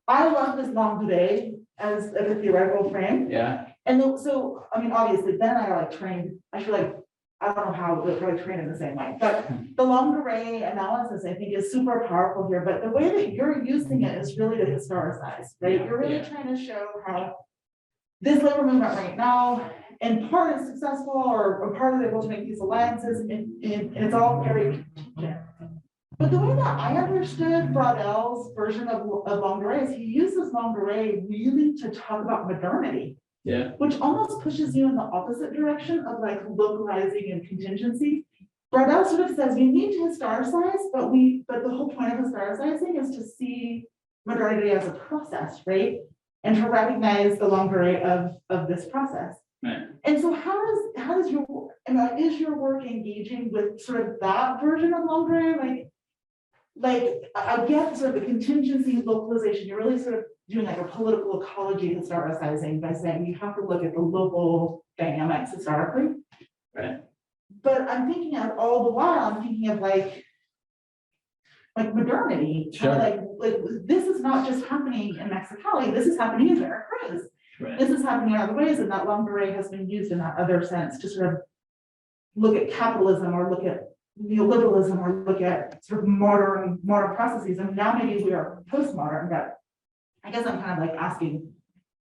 I love this long today as a theoretical frame. Yeah. And so, I mean, obviously, Ben and I are like trained, I feel like, I don't know how we're probably trained in the same way, but the long array analysis, I think, is super powerful here. But the way that you're using it is really to historicize, right? You're really trying to show how this labor movement right now, in part is successful, or part of it able to make these alliances, and it's all very contingent. But the way that I understood Braudell's version of longue array is he uses longue array really to talk about modernity. Yeah. Which almost pushes you in the opposite direction of like localizing and contingency. Braudell sort of says we need to historicize, but the whole point of historicizing is to see modernity as a process, right? And to recognize the longue array of this process. Right. And so how does your, is your work engaging with sort of that version of longue array? Like I get sort of the contingency localization, you're really sort of doing like a political ecology historicizing by saying you have to look at the local dynamics historically. Right. But I'm thinking of all the while, I'm thinking of like modernity. Sure. Like this is not just happening in Mexicali, this is happening in Veracruz. Right. This is happening in other ways, and that longue array has been used in that other sense to sort of look at capitalism or look at neoliberalism or look at sort of modern processes. And now maybe we are postmodern, but I guess I'm kind of like asking,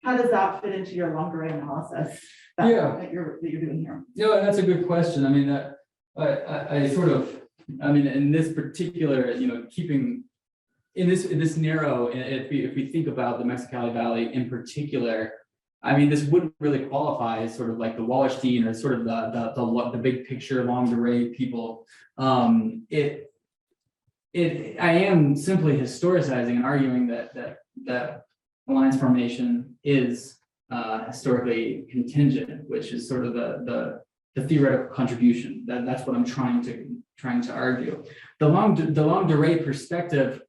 how does that fit into your longue array analysis that you're doing here? No, that's a good question. I mean, I sort of, I mean, in this particular, keeping in this narrow, if we think about the Mexicali Valley in particular, I mean, this wouldn't really qualify as sort of like the Wallerstein or sort of the big picture longue durée people. I am simply historicizing and arguing that alliance formation is historically contingent, which is sort of the theoretical contribution. That's what I'm trying to argue. The longue durée perspective,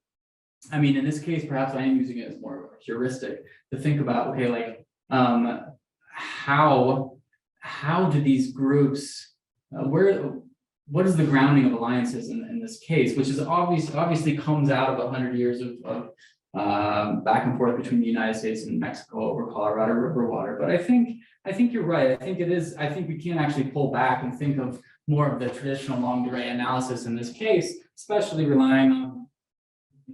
I mean, in this case, perhaps I am using it as more of a heuristic to think about, okay, like how do these groups, what is the grounding of alliances in this case, which is obviously comes out of 100 years of back and forth between the United States and Mexico over Colorado River water. But I think you're right. I think we can actually pull back and think of more of the traditional longue durée analysis in this case, especially relying on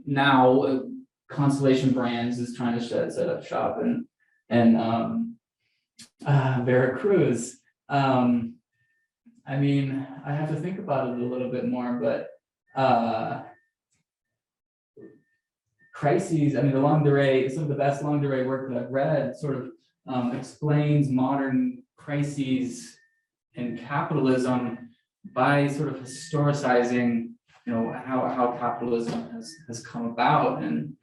now Constellation Brands is trying to set up shop in Veracruz. I mean, I have to think about it a little bit more, but crises, I mean, the longue durée, some of the best longue durée work that I've read sort of explains modern crises in capitalism by sort of historicizing, you know, how capitalism has come about. And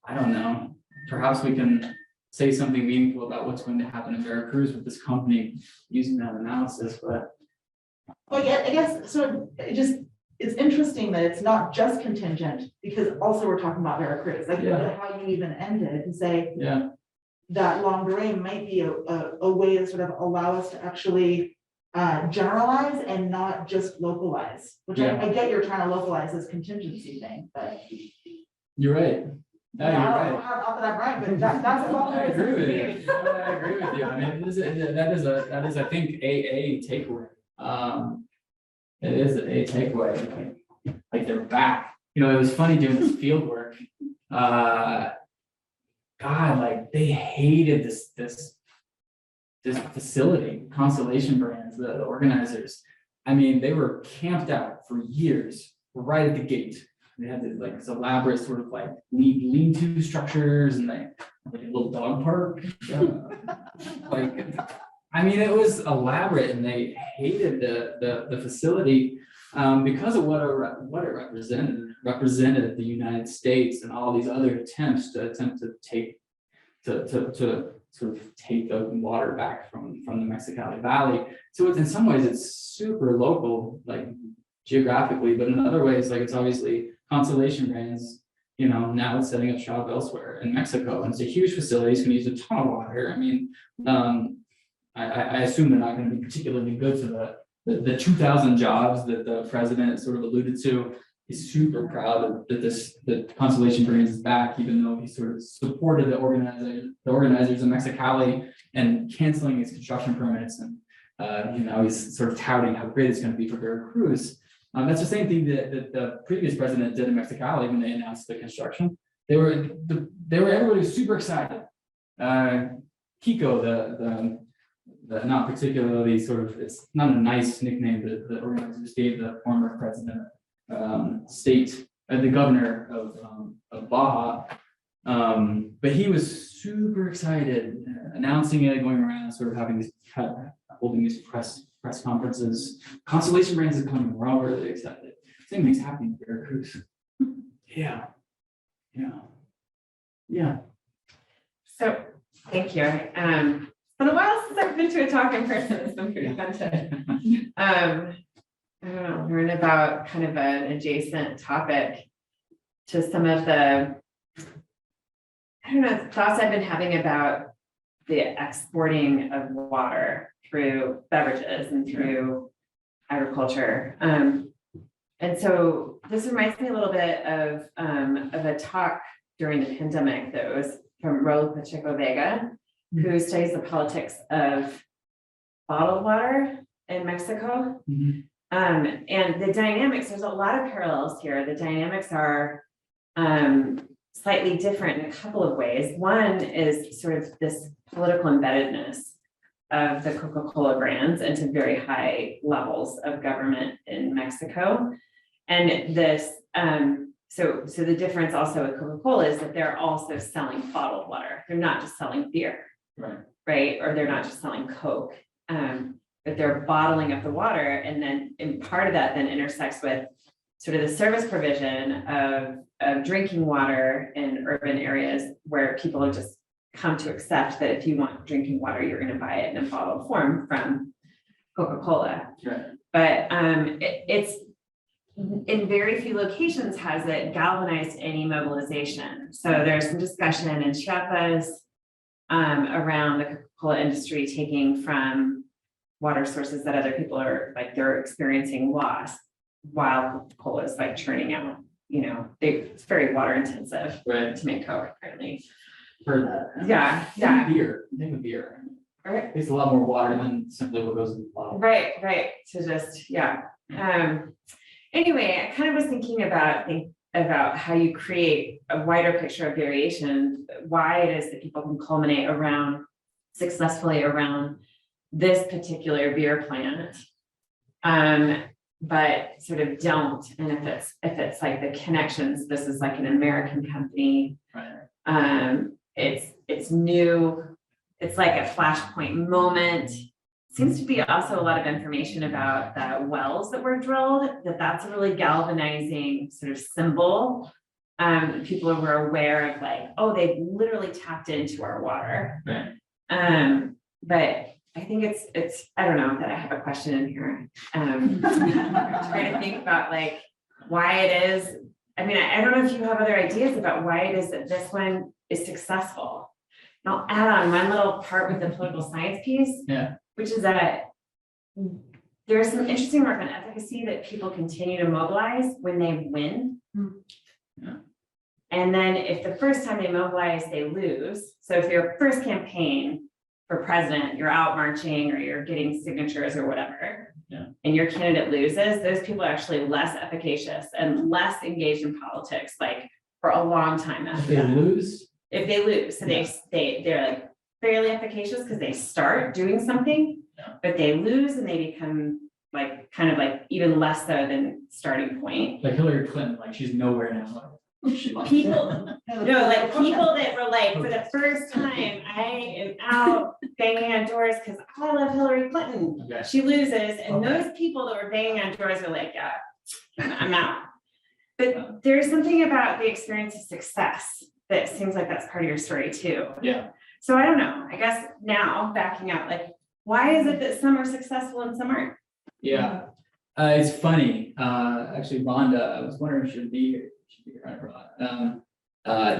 I don't know, perhaps we can say something meaningful about what's going to happen in Veracruz with this company using that analysis, but. Well, yeah, I guess, so it's interesting that it's not just contingent, because also we're talking about Veracruz, like how you even ended to say that longue durée might be a way to sort of allow us to actually generalize and not just localize, which I get you're trying to localize this contingency thing, but. You're right. No, you're right. Not that I'm right, but that's all. I agree with you. I agree with you. I mean, that is, I think, a takeaway. It is a takeaway. Like they're back. You know, it was funny doing this field work. God, like they hated this facility, Constellation Brands, the organizers. I mean, they were camped out for years, right at the gate. They had this like this elaborate sort of like lean-to structures, and they like a little dog park. Like, I mean, it was elaborate, and they hated the facility because of what it represented the United States and all these other attempts to take sort of take the water back from the Mexicali Valley. So it's, in some ways it's super local, like geographically, but in other ways, like it's obviously Constellation Brands, you know, now it's setting up shop elsewhere in Mexico, and it's a huge facility. It's going to use a ton of water. I mean, I assume they're not going to be particularly good for the 2,000 jobs that the president sort of alluded to. He's super proud that Constellation Brands is back, even though he sort of supported the organizers in Mexicali and canceling his construction permits. And you know, he's sort of touting how great it's going to be for Veracruz. That's the same thing that the previous president did in Mexicali when they announced the construction. Everybody was super excited. Kiko, the not particularly sort of, it's not a nice nickname that the organizers gave the former president, the governor of Baja. But he was super excited, announcing it, going around, sort of holding these press conferences. Constellation Brands is coming. We're all really excited. Same thing's happening in Veracruz. Yeah. So, thank you. It's been a while since I've been to a talk in person. It's been pretty fun to, I don't know, learn about kind of an adjacent topic to some of the, I don't know, thoughts I've been having about the exporting of water through beverages and through agriculture. And so this reminds me a little bit of a talk during the pandemic that was from Raul Pacheco Vega, who studies the politics of bottled water in Mexico. Mm-hmm. And the dynamics, there's a lot of parallels here. The dynamics are slightly different in a couple of ways. One is sort of this political embeddedness of the Coca-Cola brands into very high levels of government in Mexico. And this, so the difference also with Coca-Cola is that they're also selling bottled water. They're not just selling beer. right? Or they're not just selling Coke, but they're bottling up the water, and then, and part of that then intersects with sort of the service provision of drinking water in urban areas where people have just come to accept that if you want drinking water, you're going to buy it in a bottled form from Coca-Cola. Right. But it's in very few locations has it galvanized any mobilization. So there's some discussion in Chiapas around the Coca-Cola industry taking from water sources that other people are like, they're experiencing loss while Coca-Cola is like churning out, you know, it's very water intensive to make Coke apparently. For that. Yeah. Beer, think of beer. Right. It's a lot more water than simply what goes in the bottle. Right. To just, anyway, I kind of was thinking about how you create a wider picture of variation, why it is that people can culminate successfully around this particular beer plant. But sort of don't. And if it's like the connections, this is like an American company. Right. It's new. It's like a flashpoint moment. Seems to be also a lot of information about the wells that were drilled, that's a really galvanizing sort of symbol. People were aware of like, oh, they've literally tapped into our water. Right. But I think it's, I don't know that I have a question in here. I'm trying to think about like why it is. I mean, I don't know if you have other ideas about why it is that this one is successful. And I'll add on one little part with the political science piece, which is that there's some interesting work on efficacy that people continue to mobilize when they win. Yeah. And then if the first time they mobilize, they lose. So if your first campaign for president, you're out marching or you're getting signatures or whatever, and your candidate loses, those people are actually less efficacious and less engaged in politics, like for a long time after that. If they lose, so they're like fairly efficacious because they start doing something, but they lose and they become like kind of like even less so than starting point. Like Hillary Clinton, like she's nowhere now. People that were like, for the first time, I am out banging on doors because I love Hillary Clinton. Okay. She loses, and those people that were banging on doors are like, yeah, I'm out. But there's something about the experience of success that seems like that's part of your story too. Yeah. So I don't know. I guess now backing out, like, why is it that some are successful and some aren't? Yeah. It's funny. Actually, Rhonda, I was wondering if she'd be here.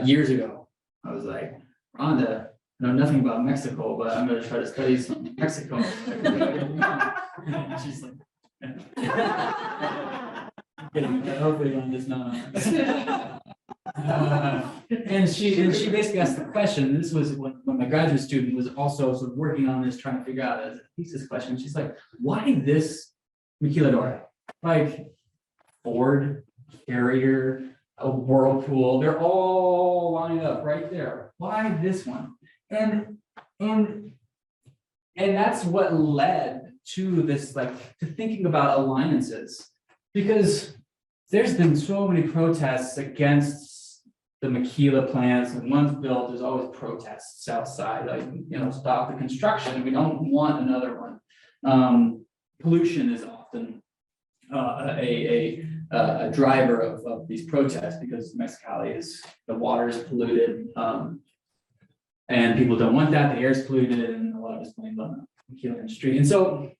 Years ago, I was like, Rhonda, I know nothing about Mexico, but I'm going to try to study some Mexico. She's like, hopefully Rhonda's not. And she basically asked the question. This was when my graduate student was also sort of working on this, trying to figure out as a thesis question. She's like, why this maquiladora? Like Ford, Carrier, a Whirlpool, they're all lined up right there. Why this one? And that's what led to this, like, to thinking about alliances, because there's been so many protests against the maquila plants, and once built, there's always protests outside, like, stop the construction. We don't want another one. Pollution is often a driver of these protests, because Mexicali the water is polluted, and people don't want that. The air is polluted, and a lot of it's blamed on the maquila industry. And so,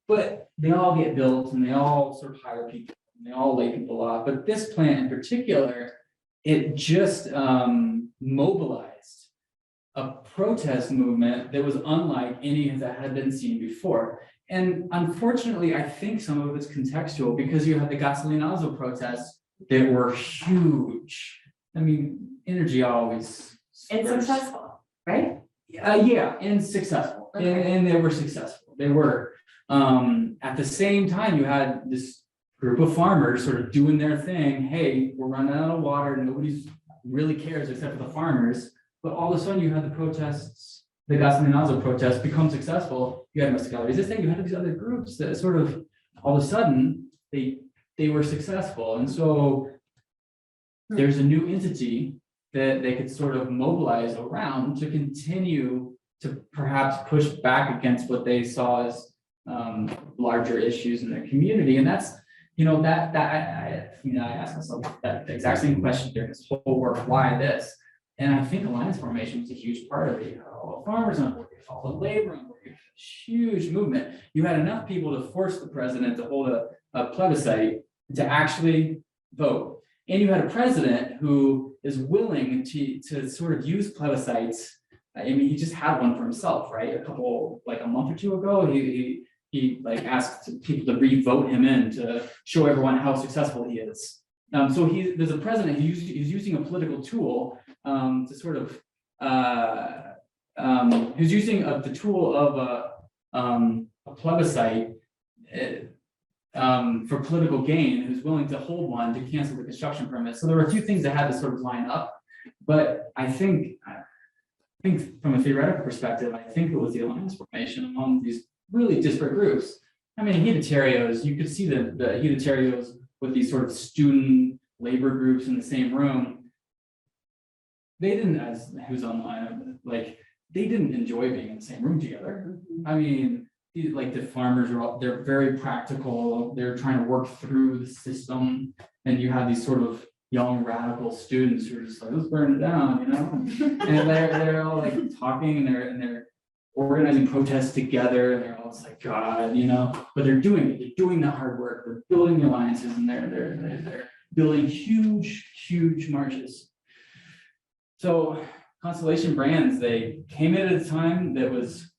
but they all get built, and they all sort of hire people, and they all lay people off. But this plant in particular, it just mobilized a protest movement that was unlike any that had been seen before. And unfortunately, I think some of it's contextual, because you have the gasolinazo protests that were huge. I mean, energy always. And successful, right? And successful. Okay. And they were successful. They were. At the same time, you had this group of farmers sort of doing their thing. Hey, we're running out of water. Nobody really cares except for the farmers. But all of a sudden, you had the protests. The gasolinazo protests become successful. You had Mexicali resisting. You had these other groups that sort of all of a sudden they were successful, and so there's a new entity that they could sort of mobilize around to continue to perhaps push back against what they saw as larger issues in their community. And that's, I asked myself that exact same question during this whole work, why this? And I think alliance formation was a huge part of it. All the farmers on board, all the labor on board, huge movement. You had enough people to force the president to hold a plebiscite to actually vote. And you had a president who is willing to sort of use plebiscites. I mean, he just had one for himself, right? A month or two ago, he like asked people to re-vote him in to show everyone how successful he is. So there's a president who's using a political tool to sort of who's using the tool of a plebiscite for political gain, who's willing to hold one to cancel the construction permit. So there were a few things that had to sort of line up, but I think from a theoretical perspective, I think it was the alliance formation among these really disparate groups. I mean, Heatotarios, you could see the Heatotarios with these sort of student labor groups in the same room. They didn't, as who's online, like they didn't enjoy being in the same room together. I mean, like the farmers they're very practical. They're trying to work through the system, and you have these sort of young radical students who are just like, let's burn it down, and they're all like talking and they're organizing protests together, and they're all just like, God, but they're doing it. They're doing the hard work. They're building the alliances, and they're building huge marches. So Constellation Brands, they came in at a time that was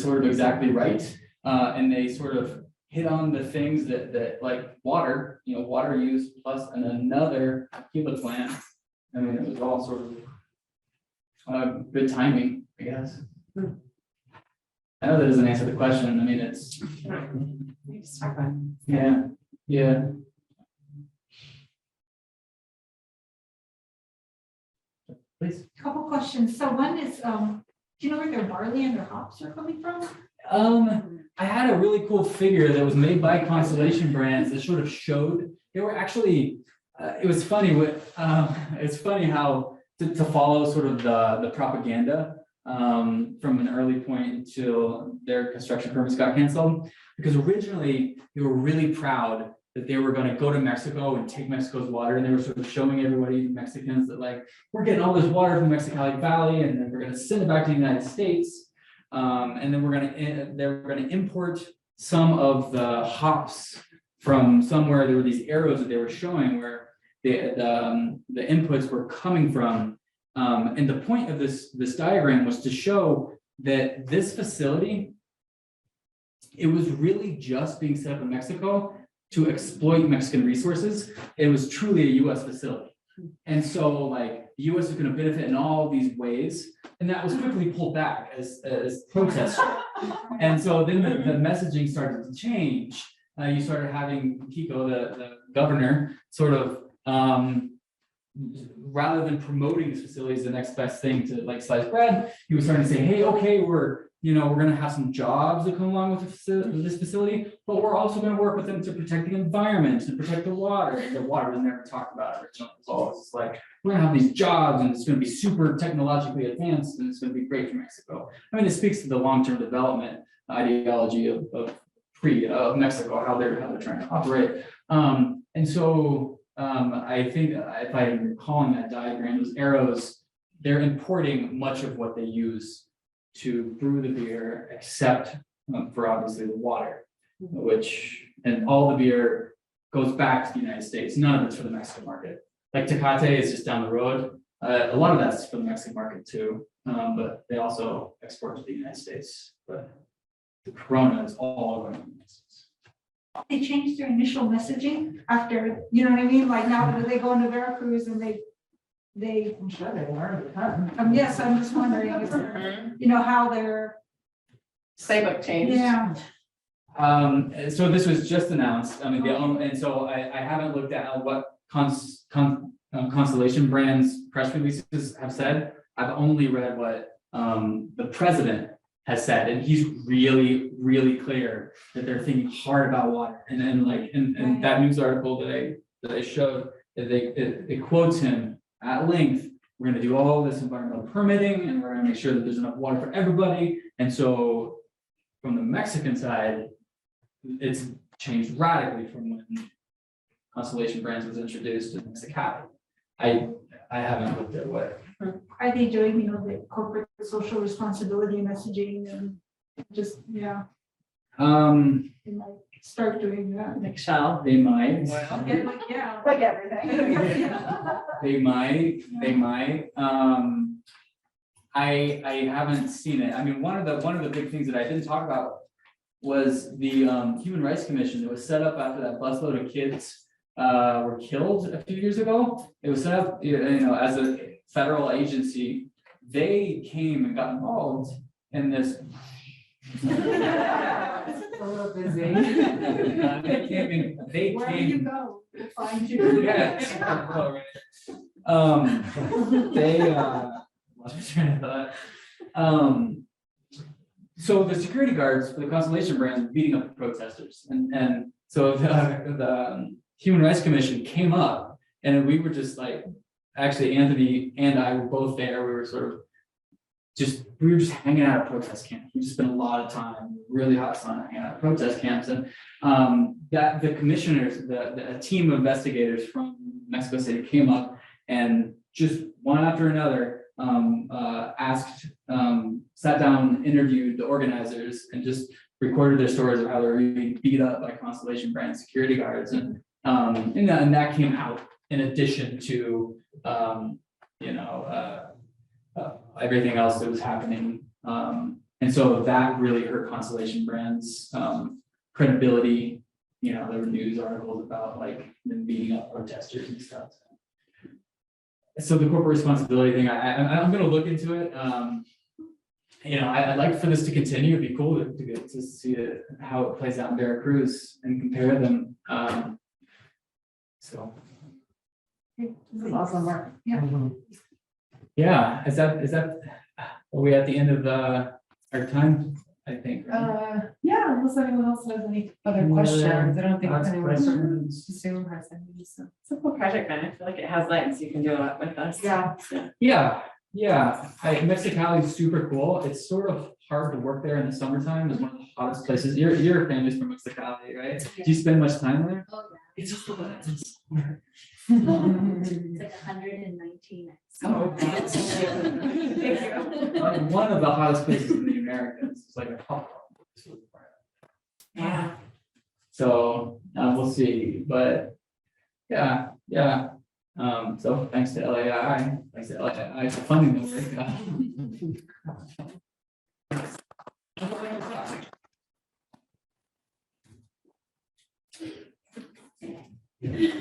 sort of exactly right, and they sort of hit on the things that like water, water use plus and another Gila plant. I mean, it was all sort of good timing, I guess. I know that doesn't answer the question. I mean, it's yeah. Please. Couple questions. So one is, do you know where their barley and their hops are coming from? I had a really cool figure that was made by Constellation Brands that sort of showed they were actually. It was funny. It's funny how to follow sort of the propaganda from an early point until their construction permits got canceled, because originally they were really proud that they were going to go to Mexico and take Mexico's water, and they were sort of showing everybody, Mexicans, that like, we're getting all this water from the Mexicali Valley, and then we're going to send it back to the United States, and then they're going to import some of the hops from somewhere. There were these arrows that they were showing where the inputs were coming from, and the point of this diagram was to show that this facility, it was really just being set up in Mexico to exploit Mexican resources. It was truly a US facility. And so like the US is going to benefit in all these ways. And that was quickly pulled back as protests. And so then the messaging started to change. You started having Kiko, the governor, sort of, rather than promoting this facility as the next best thing to like sliced bread, he was starting to say, hey, okay, we're going to have some jobs that come along with this facility, but we're also going to work with them to protect the environment, to protect the water. The water was never talked about originally. It was always like, we're going to have these jobs and it's going to be super technologically advanced and it's going to be great for Mexico. I mean, it speaks to the long-term development ideology of Mexico, how they're trying to operate. And so I think if I'm recalling that diagram, those arrows, they're importing much of what they use to brew the beer, except for obviously the water, and all the beer goes back to the United States. None of it's for the Mexican market. Like Tecate is just down the road. A lot of that's for the Mexican market too, but they also export to the United States. But the Corona is all going to the United States. They changed their initial messaging after, you know what I mean? Like now that they go into Veracruz and they. I'm sure they learned a ton. Yes, I'm just wondering, if they're, how they're. Playbook changed. Yeah. So this was just announced. I mean, and so I haven't looked at what Constellation Brands press releases have said. I've only read what the president has said, and he's really clear that they're thinking hard about water. And that news article that I showed, it quotes him at length we're gonna do all this environmental permitting and we're gonna make sure that there's enough water for everybody. And so from the Mexican side, it's changed radically from when Constellation Brands was introduced in Mexicali. I haven't looked at what. Are they doing, you know, the corporate social responsibility messaging and just, yeah, they might start doing that. Michelle. They might. Yeah. Like everything. They might. I haven't seen it. I mean, one of the big things that I didn't talk about was the Human Rights Commission that was set up after that busload of kids were killed a few years ago. It was set up, you know, as a federal agency. They came and got involved in this. They Where do came. you go? We'll find you. Yeah. They lost my train of thought. So the security guards for the Constellation Brands were beating up the protesters, and so the Human Rights Commission came up, and we were just like, actually Anthony and I were both there. We were sort of we were just hanging out at protest camps. We just spent a lot of time, really hot sun, hanging out at protest camps, and that the commissioners, a team of investigators from Mexico City came up and just one after another asked, sat down, interviewed the organizers, and just recorded their stories of how they were being beat up by Constellation Brand security guards, and that came out in addition to everything else that was happening, and so that really hurt Constellation Brands credibility. You know, there were news articles about like them beating up protesters and stuff. So the corporate responsibility thing, I'm going to look into it. I'd like for this to continue. It'd be cool to get to see how it plays out in Veracruz and compare them. So. This is awesome work. Yeah, is that, are we at the end of our time, I think? Right? Yeah, unless anyone else has any other questions, I don't think anyone Zoom has any. So simple project, man. I feel like it has legs. You can do a lot with us. Yeah. Yeah. Mexicali is super cool. It's sort of hard to work there in the summertime. It's one of the hottest places. Your family's from Mexicali, right? Do you spend much time there? Oh, It's just the it's like 119. Oh, one of the hottest places in the Americas. It's like a hot. Yeah. So we'll see, but yeah. So thanks to LAI for funding the work.